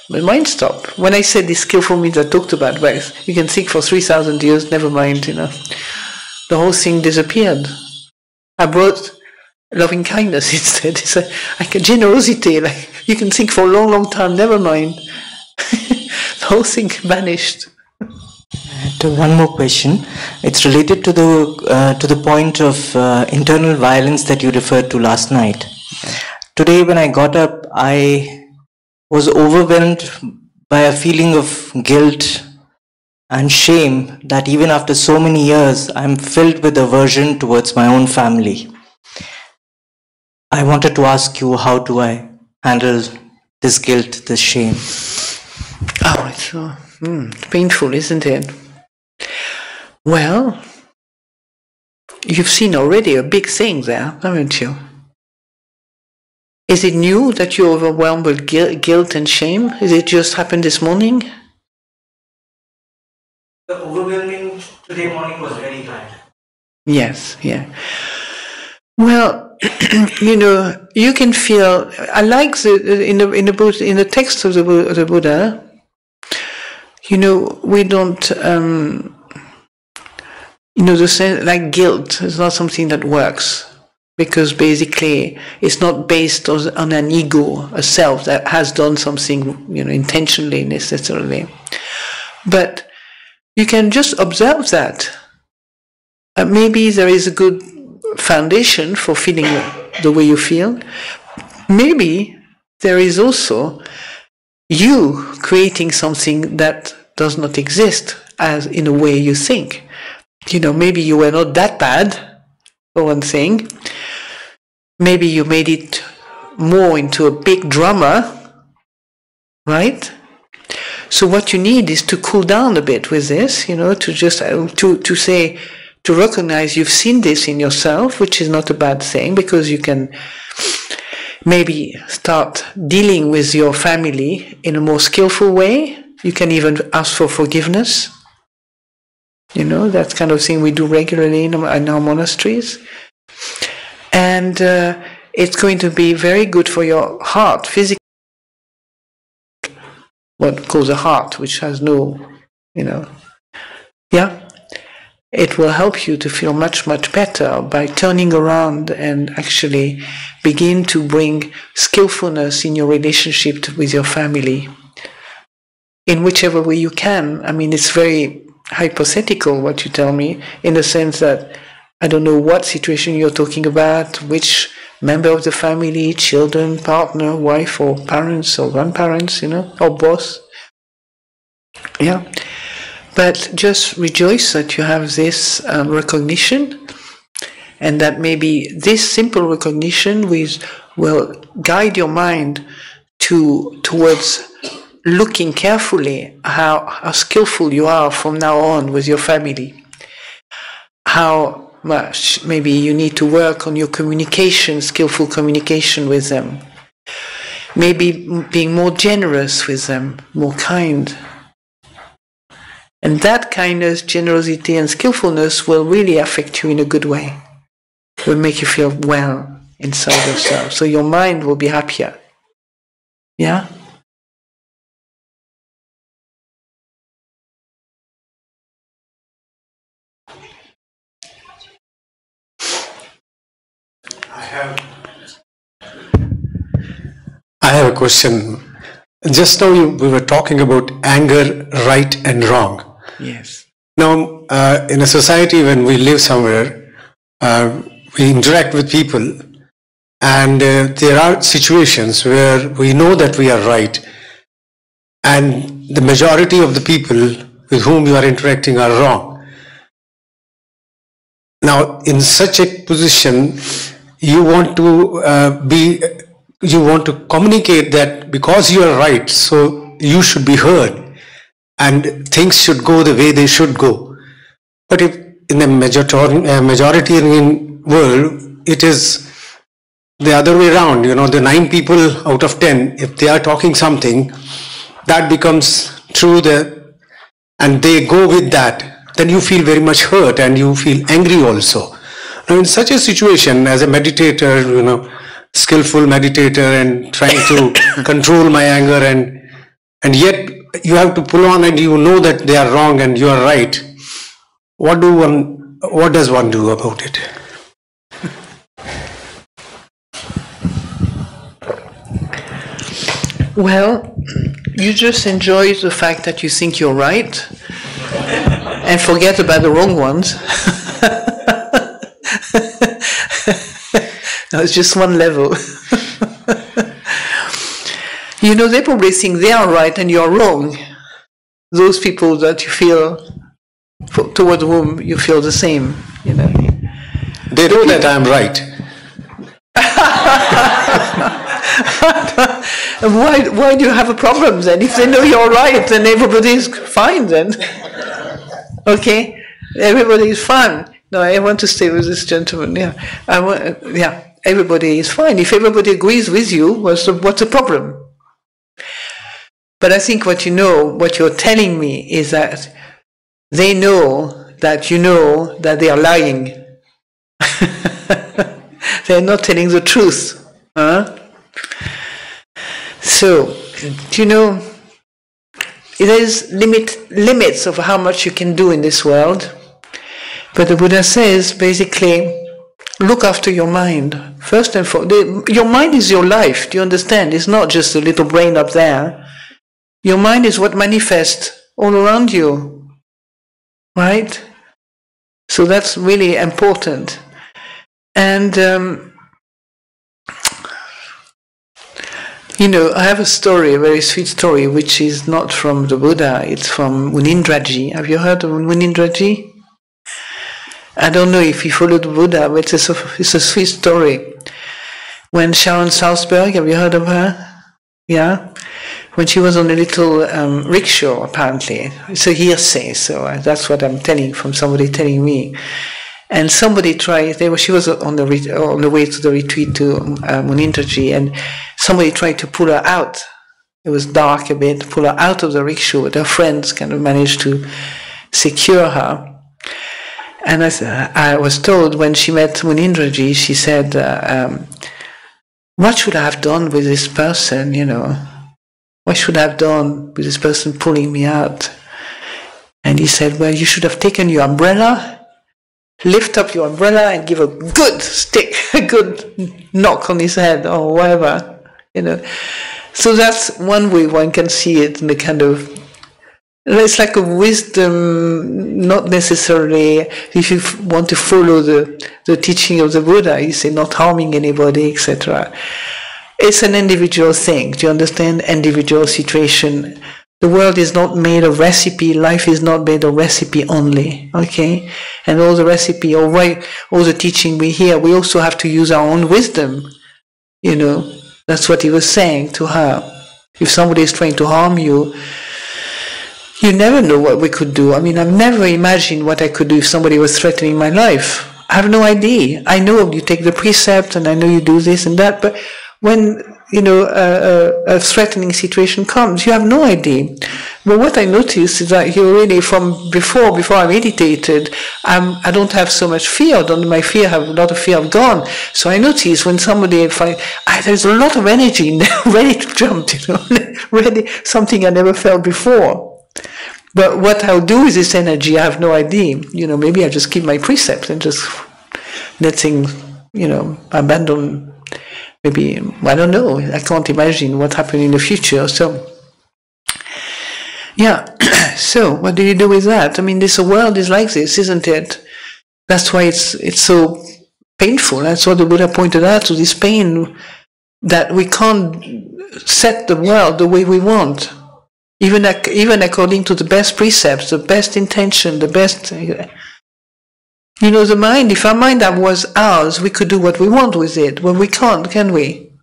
Speaker 1: My mind stopped. When I said this skillfulness I talked about, well, you can think for 3,000 years, never mind, the whole thing disappeared. I brought loving kindness instead. It's like a generosity, like you can think for a long, long time, never mind. The whole thing vanished.
Speaker 6: One more question. It's related to the point of internal violence that you referred to last night. Today when I got up, I was overwhelmed by a feeling of guilt and shame that even after so many years, I'm filled with aversion towards my own family. I wanted to ask you, how do I handle this guilt, this shame?
Speaker 1: Oh, it's so painful, isn't it? Well, you've seen already a big thing there, haven't you? Is it new that you're overwhelmed with guilt and shame? Is it just happened this morning?
Speaker 6: The overwhelming today morning was very bad.
Speaker 1: Yes, yeah. Well, you can feel. I like in the text of the Buddha. We don't. The sense like guilt is not something that works. Because basically it's not based on an ego, a self that has done something, intentionally, necessarily. But you can just observe that. Maybe there is a good foundation for feeling the way you feel. Maybe there is also you creating something that does not exist as in a way you think. maybe you were not that bad, for one thing. Maybe you made it more into a big drama, right? So what you need is to cool down a bit with this, to just, to recognize you've seen this in yourself, which is not a bad thing, because you can maybe start dealing with your family in a more skillful way. You can even ask for forgiveness. That kind of thing we do regularly in our monasteries. And it's going to be very good for your heart, physically. What calls a heart, which has no, it will help you to feel much, much better by turning around and actually begin to bring skillfulness in your relationship with your family in whichever way you can. I mean, it's very hypothetical what you tell me, in the sense that I don't know what situation you're talking about, which member of the family, children, partner, wife, or parents, or grandparents, or both. Yeah. But just rejoice that you have this recognition, and that maybe this simple recognition will guide your mind towards looking carefully how skillful you are from now on with your family. How much maybe you need to work on your communication, skillful communication with them. Maybe being more generous with them, more kind. And that kindness, generosity, and skillfulness will really affect you in a good way. It will make you feel well inside yourself. So your mind will be happier. Yeah?
Speaker 7: I have a question. Just now we were talking about anger, right and wrong.
Speaker 1: Yes.
Speaker 7: Now, in a society when we live somewhere, we interact with people, and there are situations where we know that we are right, and the majority of the people with whom you are interacting are wrong. Now, in such a position, you want to communicate that because you are right, so you should be heard, and things should go the way they should go. But if in the majoritarian world, it is the other way around. The 9 people out of 10, if they are talking something, that becomes true, and they go with that, then you feel very much hurt and you feel angry also. Now, in such a situation, as a meditator, skillful meditator, and trying to control my anger, and yet you have to pull on, and you know that they are wrong and you are right. What does one do about it?
Speaker 1: Well, you just enjoy the fact that you think you're right and forget about the wrong ones. No, it's just one level. They probably think they are right and you're wrong. Those people that you feel, toward whom you feel the same, They
Speaker 7: know that I'm right.
Speaker 1: Why do you have a problem then? If they know you're right, then everybody's fine then. Okay? Everybody is fine. No, I want to stay with this gentleman. Yeah, everybody is fine. If everybody agrees with you, what's the problem? But I think what you're telling me is that they know that that they are lying. They're not telling the truth. Huh? So, there's limits of how much you can do in this world. But the Buddha says, basically, look after your mind. First and foremost, your mind is your life. Do you understand? It's not just a little brain up there. Your mind is what manifests all around you. Right? So that's really important. And, I have a story, a very sweet story, which is not from the Buddha. It's from Munindraji. Have you heard of Munindraji? I don't know if you follow the Buddha, but it's a sweet story. When Sharon Salzberg, have you heard of her? Yeah? When she was on a little rickshaw, apparently. It's a hearsay, so that's what I'm telling from somebody telling me. And somebody tried, she was on the way to the retreat to Monindraji, and somebody tried to pull her out. It was dark a bit, pull her out of the rickshaw, but her friends kind of managed to secure her. And I was told when she met Monindraji, she said, what should I have done with this person, you know? What should I have done with this person pulling me out? And he said, well, you should have taken your umbrella, lift up your umbrella and give a good stick, a good knock on his head or whatever, you know. So that's one way one can see it in the kind of, it's like a wisdom, not necessarily, if you want to follow the teaching of the Buddha, you say not harming anybody, etc. It's an individual thing, do you understand? Individual situation. The world is not made of recipe, life is not made of recipe only, okay? And all the recipe, all the teaching we hear, we also have to use our own wisdom, you know? That's what he was saying to her. If somebody is trying to harm you, you never know what we could do. I mean, I've never imagined what I could do if somebody was threatening my life. I have no idea. I know you take the precept and I know you do this and that, but when, you know, a threatening situation comes, you have no idea. But what I noticed is that you really, from before I meditated, I don't have so much fear. My fear, have a lot of fear have gone. So I notice when somebody, there's a lot of energy in there, ready to jump, you know, ready, something I never felt before. But what I'll do with this energy, I have no idea. You know, maybe I just keep my precepts and just let things, you know, abandon. Maybe, I don't know, I can't imagine what happened in the future, so, yeah, so what do you do with that? I mean, this world is like this, isn't it? That's why it's so painful. That's what the Buddha pointed out, to this pain, that we can't set the world the way we want, even according to the best precepts, the best intention, the best... You know, the mind, if our mind was ours, we could do what we want with it. Well, we can't, can we?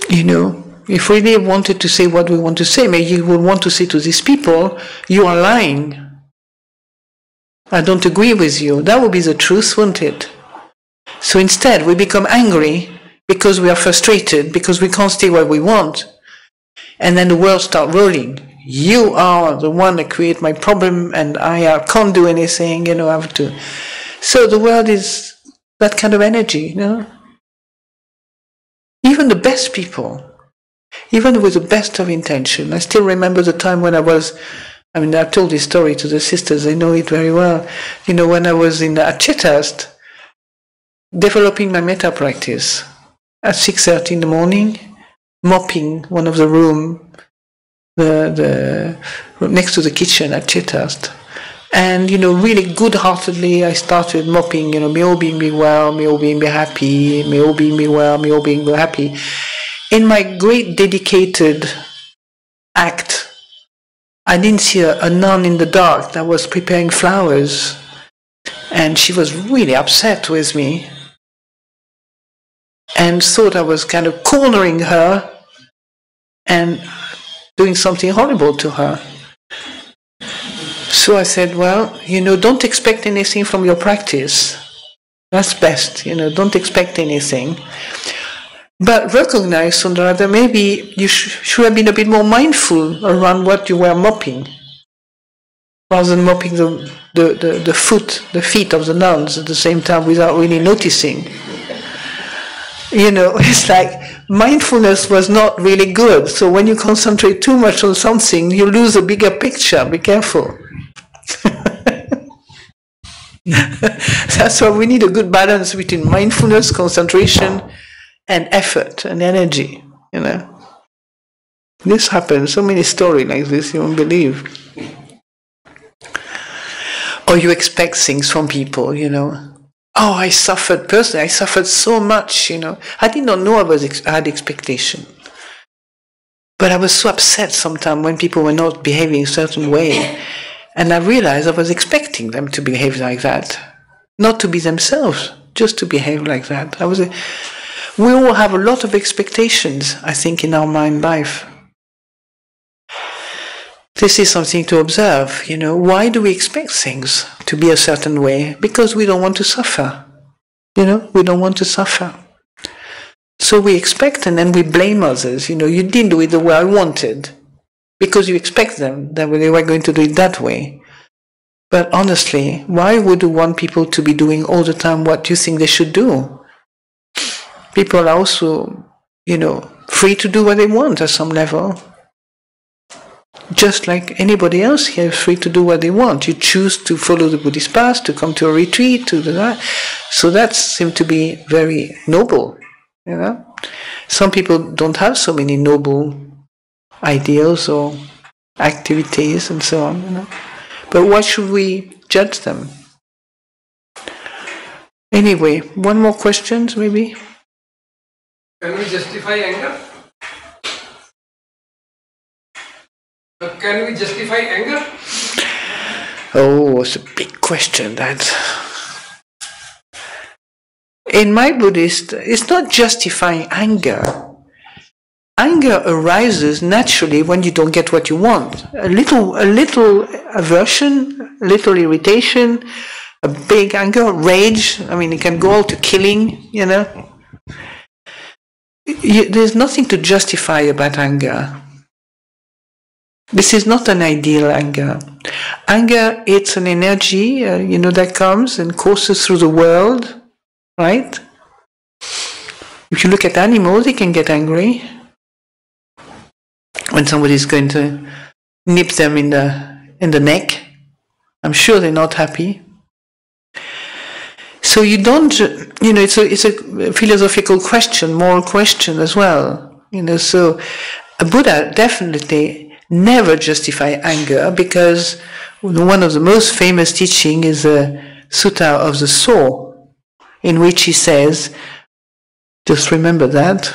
Speaker 1: You know, if we really wanted to say what we want to say, maybe you would want to say to these people, you are lying. I don't agree with you. That would be the truth, wouldn't it? So instead, we become angry because we are frustrated, because we can't say what we want. And then the world starts rolling. You are the one that create my problem and I can't do anything, you know, I have to. So the world is that kind of energy, you know. Even the best people, even with the best of intention. I still remember the time when I've told this story to the sisters, they know it very well. You know, when I was at Chithurst, developing my metta practice at 6:30 in the morning, mopping one of the rooms, next to the kitchen at Chithurst. And, you know, really good-heartedly I started mopping, you know, may all being be well, may all being be happy, may all being be well, may all being be happy. In my great dedicated act, I didn't see a nun in the dark that was preparing flowers. And she was really upset with me and thought I was kind of cornering her and doing something horrible to her. So I said, well, you know, don't expect anything from your practice. That's best, you know, don't expect anything. But recognize, Sundara, that maybe you should have been a bit more mindful around what you were mopping, rather than mopping the feet of the nuns at the same time without really noticing. You know, it's like mindfulness was not really good. So when you concentrate too much on something, you lose a bigger picture. Be careful. That's why we need a good balance between mindfulness, concentration, and effort and energy. You know, this happens. So many stories like this you won't believe. Or you expect things from people. You know. Oh, I suffered personally. I suffered so much, you know. I did not know I had expectation. But I was so upset sometimes when people were not behaving a certain way. And I realized I was expecting them to behave like that. Not to be themselves, just to behave like that. We all have a lot of expectations, I think, in our mind life. This is something to observe, you know. Why do we expect things to be a certain way? Because we don't want to suffer. You know, we don't want to suffer. So we expect and then we blame others. You know, you didn't do it the way I wanted. Because you expect them that they were going to do it that way. But honestly, why would you want people to be doing all the time what you think they should do? People are also, you know, free to do what they want at some level. Just like anybody else here is free to do what they want. You choose to follow the Buddhist path, to come to a retreat, to do that. So that seems to be very noble, you know. Some people don't have so many noble ideals or activities and so on, you know. But why should we judge them? Anyway, one more question, maybe?
Speaker 8: Can we justify anger? Can we justify anger?
Speaker 1: Oh, it's a big question, that. In my Buddhist, it's not justifying anger. Anger arises naturally when you don't get what you want. A little aversion, a little irritation, a big anger, rage. I mean, it can go all to killing, you know. There's nothing to justify about anger. This is not an ideal anger. Anger, it's an energy, you know, that comes and courses through the world, right? If you look at animals, they can get angry when somebody is going to nip them in the neck. I'm sure they're not happy. So you don't, you know, it's a philosophical question, moral question as well. You know, so a Buddha definitely never justify anger, because one of the most famous teaching is the Sutta of the Saw, in which he says, just remember that,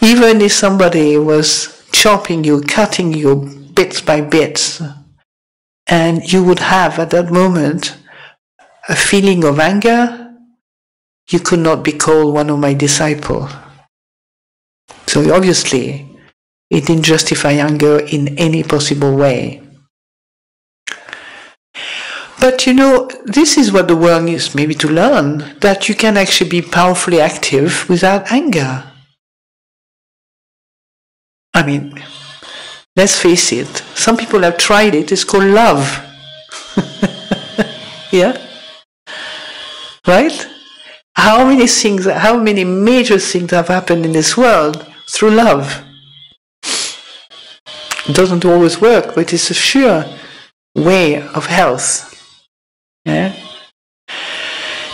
Speaker 1: even if somebody was chopping you, cutting you bits by bits, and you would have at that moment a feeling of anger, you could not be called one of my disciples. So obviously, it didn't justify anger in any possible way. But you know, this is what the world needs maybe to learn, that you can actually be powerfully active without anger. I mean, let's face it, some people have tried it, it's called love. Yeah? Right? How many major things have happened in this world through love? It doesn't always work, but it's a sure way of health. Yeah?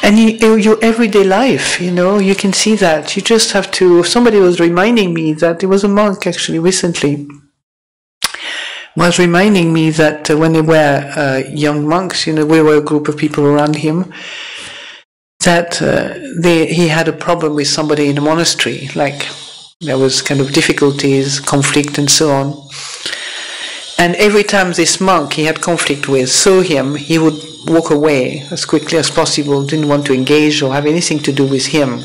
Speaker 1: And your everyday life, you know, you can see that. You just have to. Somebody was reminding me that, there was a monk actually recently, was reminding me that when they were young monks, you know, we were a group of people around him, that he had a problem with somebody in a monastery, like there was kind of difficulties, conflict and so on. And every time this monk he had conflict with saw him, he would walk away as quickly as possible, didn't want to engage or have anything to do with him.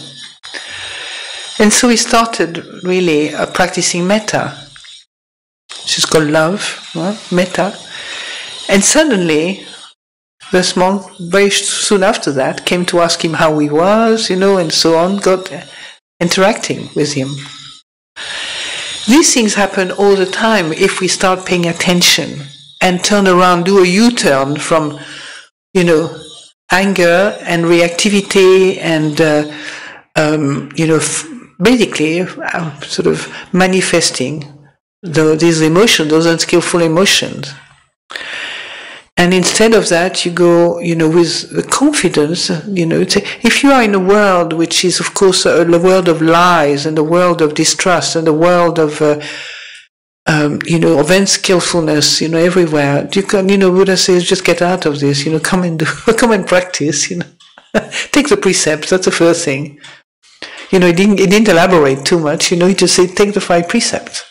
Speaker 1: And so he started really practicing metta, which is called love, right? Metta. And suddenly, this monk, very soon after that, came to ask him how he was, you know, and so on, got interacting with him. These things happen all the time if we start paying attention and turn around, do a U-turn from, you know, anger and reactivity and, you know, basically sort of manifesting these emotions, those unskillful emotions. And instead of that, you go, you know, with the confidence, you know, if you are in a world which is, of course, a world of lies and a world of distrust and a world of, you know, of unskillfulness, you know, everywhere, you can, you know, Buddha says, just get out of this, you know, come and practice, you know, take the precepts. That's the first thing. You know, he didn't elaborate too much. You know, he just said, take the 5 precepts.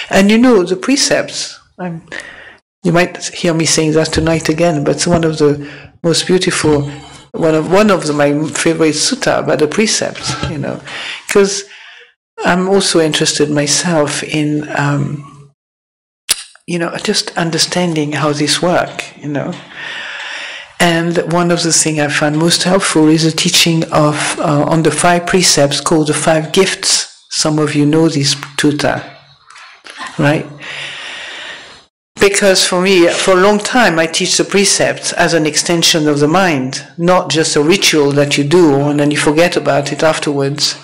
Speaker 1: And you know, the precepts. You might hear me saying that tonight again, but it's one of the most beautiful, one of my favorite sutta about the precepts, you know, because I'm also interested myself in, you know, just understanding how this works, you know. And one of the things I find most helpful is the teaching of on the 5 precepts called the 5 gifts. Some of you know this sutta, right? Because for me, for a long time, I teach the precepts as an extension of the mind, not just a ritual that you do and then you forget about it afterwards.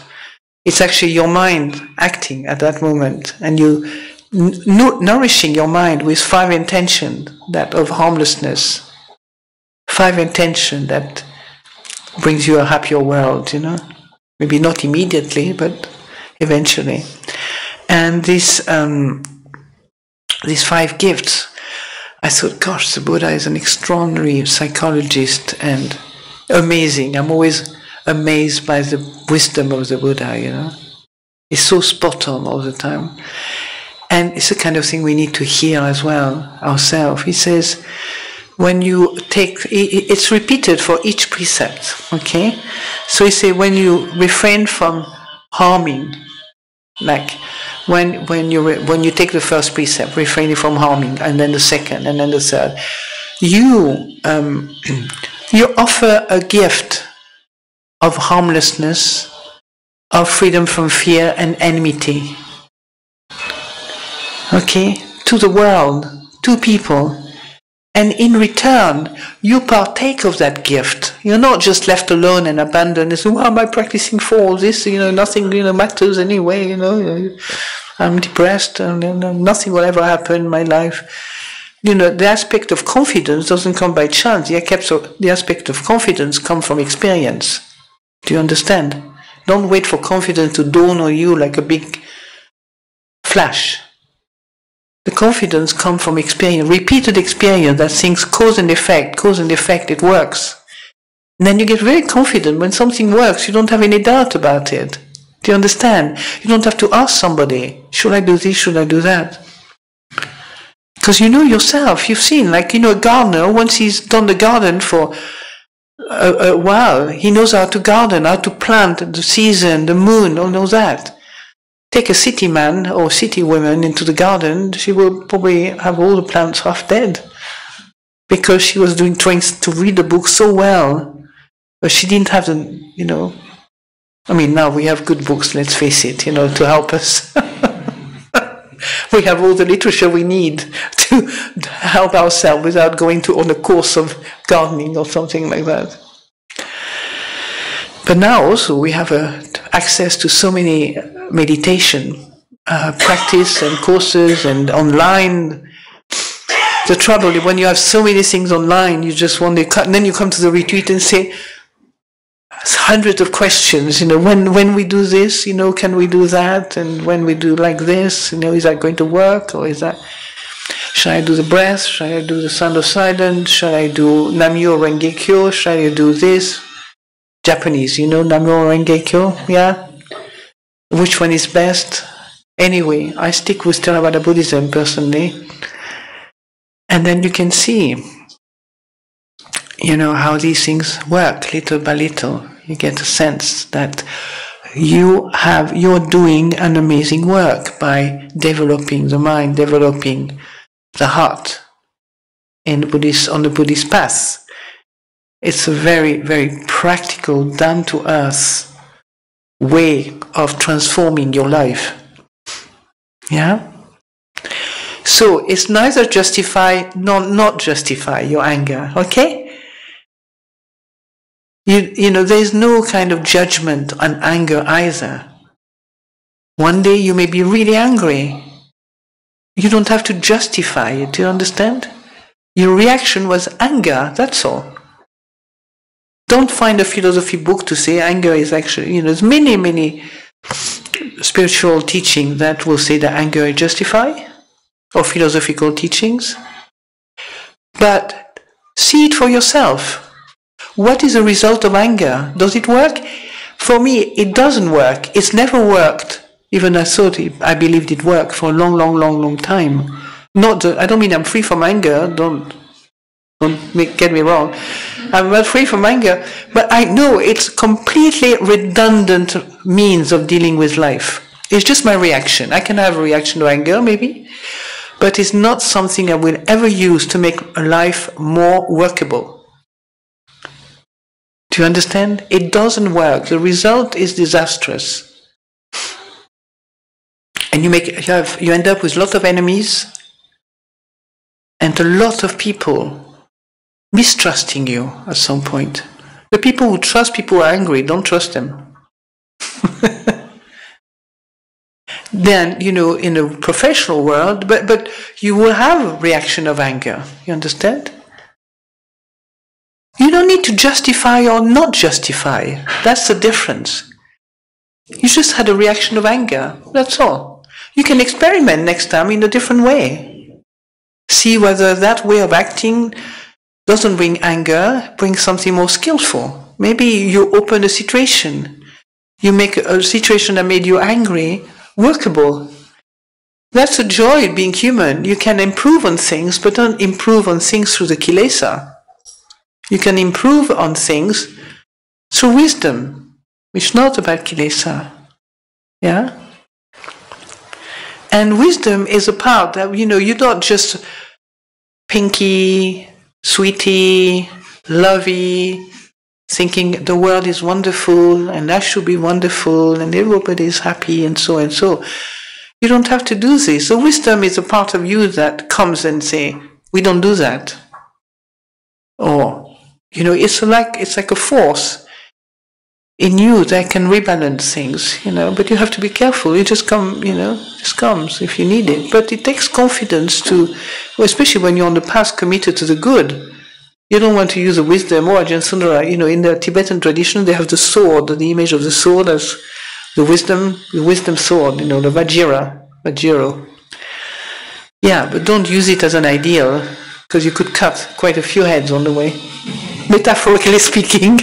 Speaker 1: It's actually your mind acting at that moment, and you nourishing your mind with 5 intentions, that of harmlessness, 5 intentions that brings you a happier world, you know. Maybe not immediately, but eventually. And these 5 gifts, I thought, gosh, the Buddha is an extraordinary psychologist and amazing. I'm always amazed by the wisdom of the Buddha, you know. It's so spot on all the time. And it's the kind of thing we need to hear as well, ourselves. He says, when you take, it's repeated for each precept, okay? So he says, when you refrain from harming, like when you take the first precept, refraining from harming, and then the second, and then the third, you offer a gift of harmlessness, of freedom from fear and enmity, okay, to the world, to people. And in return, you partake of that gift. You're not just left alone and abandoned. It's, why am I practicing for all this? You know, nothing, you know, matters anyway. You know, I'm depressed, and nothing will ever happen in my life. You know, the aspect of confidence doesn't come by chance. The aspect of confidence comes from experience. Do you understand? Don't wait for confidence to dawn on you like a big flash. The confidence comes from experience, repeated experience, that things cause and effect, it works. And then you get very confident when something works, you don't have any doubt about it. Do you understand? You don't have to ask somebody, should I do this, should I do that? Because you know yourself, you've seen, like, you know, a gardener, once he's done the garden for a while, he knows how to garden, how to plant, the season, the moon, all that. Take a city man or city woman into the garden, she will probably have all the plants half dead. Because she was trying to read the book so well, but she didn't have the, you know, I mean, now we have good books, let's face it, you know, to help us. We have all the literature we need to help ourselves without going on a course of gardening or something like that. But now also we have access to so many meditation practice and courses and online. The trouble is when you have so many things online, you just want to, and then you come to the retreat and say hundreds of questions, you know, when we do this, you know, can we do that? And when we do like this, you know, is that going to work? Or is that, shall I do the breath? Shall I do the sound of silence? Shall I do Namyo Renge Kyo? Shall I do this? Japanese, you know, Namyo Renge Kyo, yeah? Which one is best? Anyway, I stick with Theravada Buddhism personally. And then you can see, you know, how these things work little by little. You get a sense that you're doing an amazing work by developing the mind, developing the heart on the Buddhist path. It's a very, very practical, down-to-earth way of transforming your life. Yeah? So it's neither justify nor not justify your anger, okay? You know, there is no kind of judgment on anger either. One day you may be really angry. You don't have to justify it, do you understand? Your reaction was anger, that's all. Don't find a philosophy book to say anger is actually, you know, there's many, many spiritual teachings that will say that anger is justified, or philosophical teachings. But see it for yourself. What is the result of anger? Does it work? For me, it doesn't work. It's never worked. Even I believed it worked for a long, long, long, long time. I don't mean I'm free from anger, don't get me wrong. I'm not free from anger, but I know it's completely redundant means of dealing with life. It's just my reaction. I can have a reaction to anger, maybe, but it's not something I will ever use to make a life more workable. Do you understand? It doesn't work. The result is disastrous. And you end up with a lot of enemies and a lot of people mistrusting you at some point. The people who trust people who are angry, don't trust them. Then, in a professional world, but you will have a reaction of anger. You understand? You don't need to justify or not justify. That's the difference. You just had a reaction of anger. That's all. You can experiment next time in a different way. See whether that way of acting doesn't bring anger, brings something more skillful. Maybe you open a situation. You make a situation that made you angry workable. That's the joy of being human. You can improve on things, but don't improve on things through the kilesa. You can improve on things through wisdom, which is not about kilesa. Yeah? And wisdom is a part that, you're not just pinky, sweetie, lovey, thinking the world is wonderful and that should be wonderful and everybody is happy and so and so. You don't have to do this. So wisdom is a part of you that comes and say, we don't do that. Or, it's like a force in you that can rebalance things, but you have to be careful. It just comes if you need it. But it takes confidence especially when you're on the path committed to the good. You don't want to use the wisdom or Ajahn Sundara. In the Tibetan tradition, they have the sword, the image of the sword as the wisdom sword, the vajiro. Yeah, but don't use it as an ideal, because you could cut quite a few heads on the way, metaphorically speaking.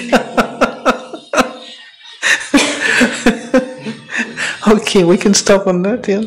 Speaker 1: Okay, we can stop on that, yeah.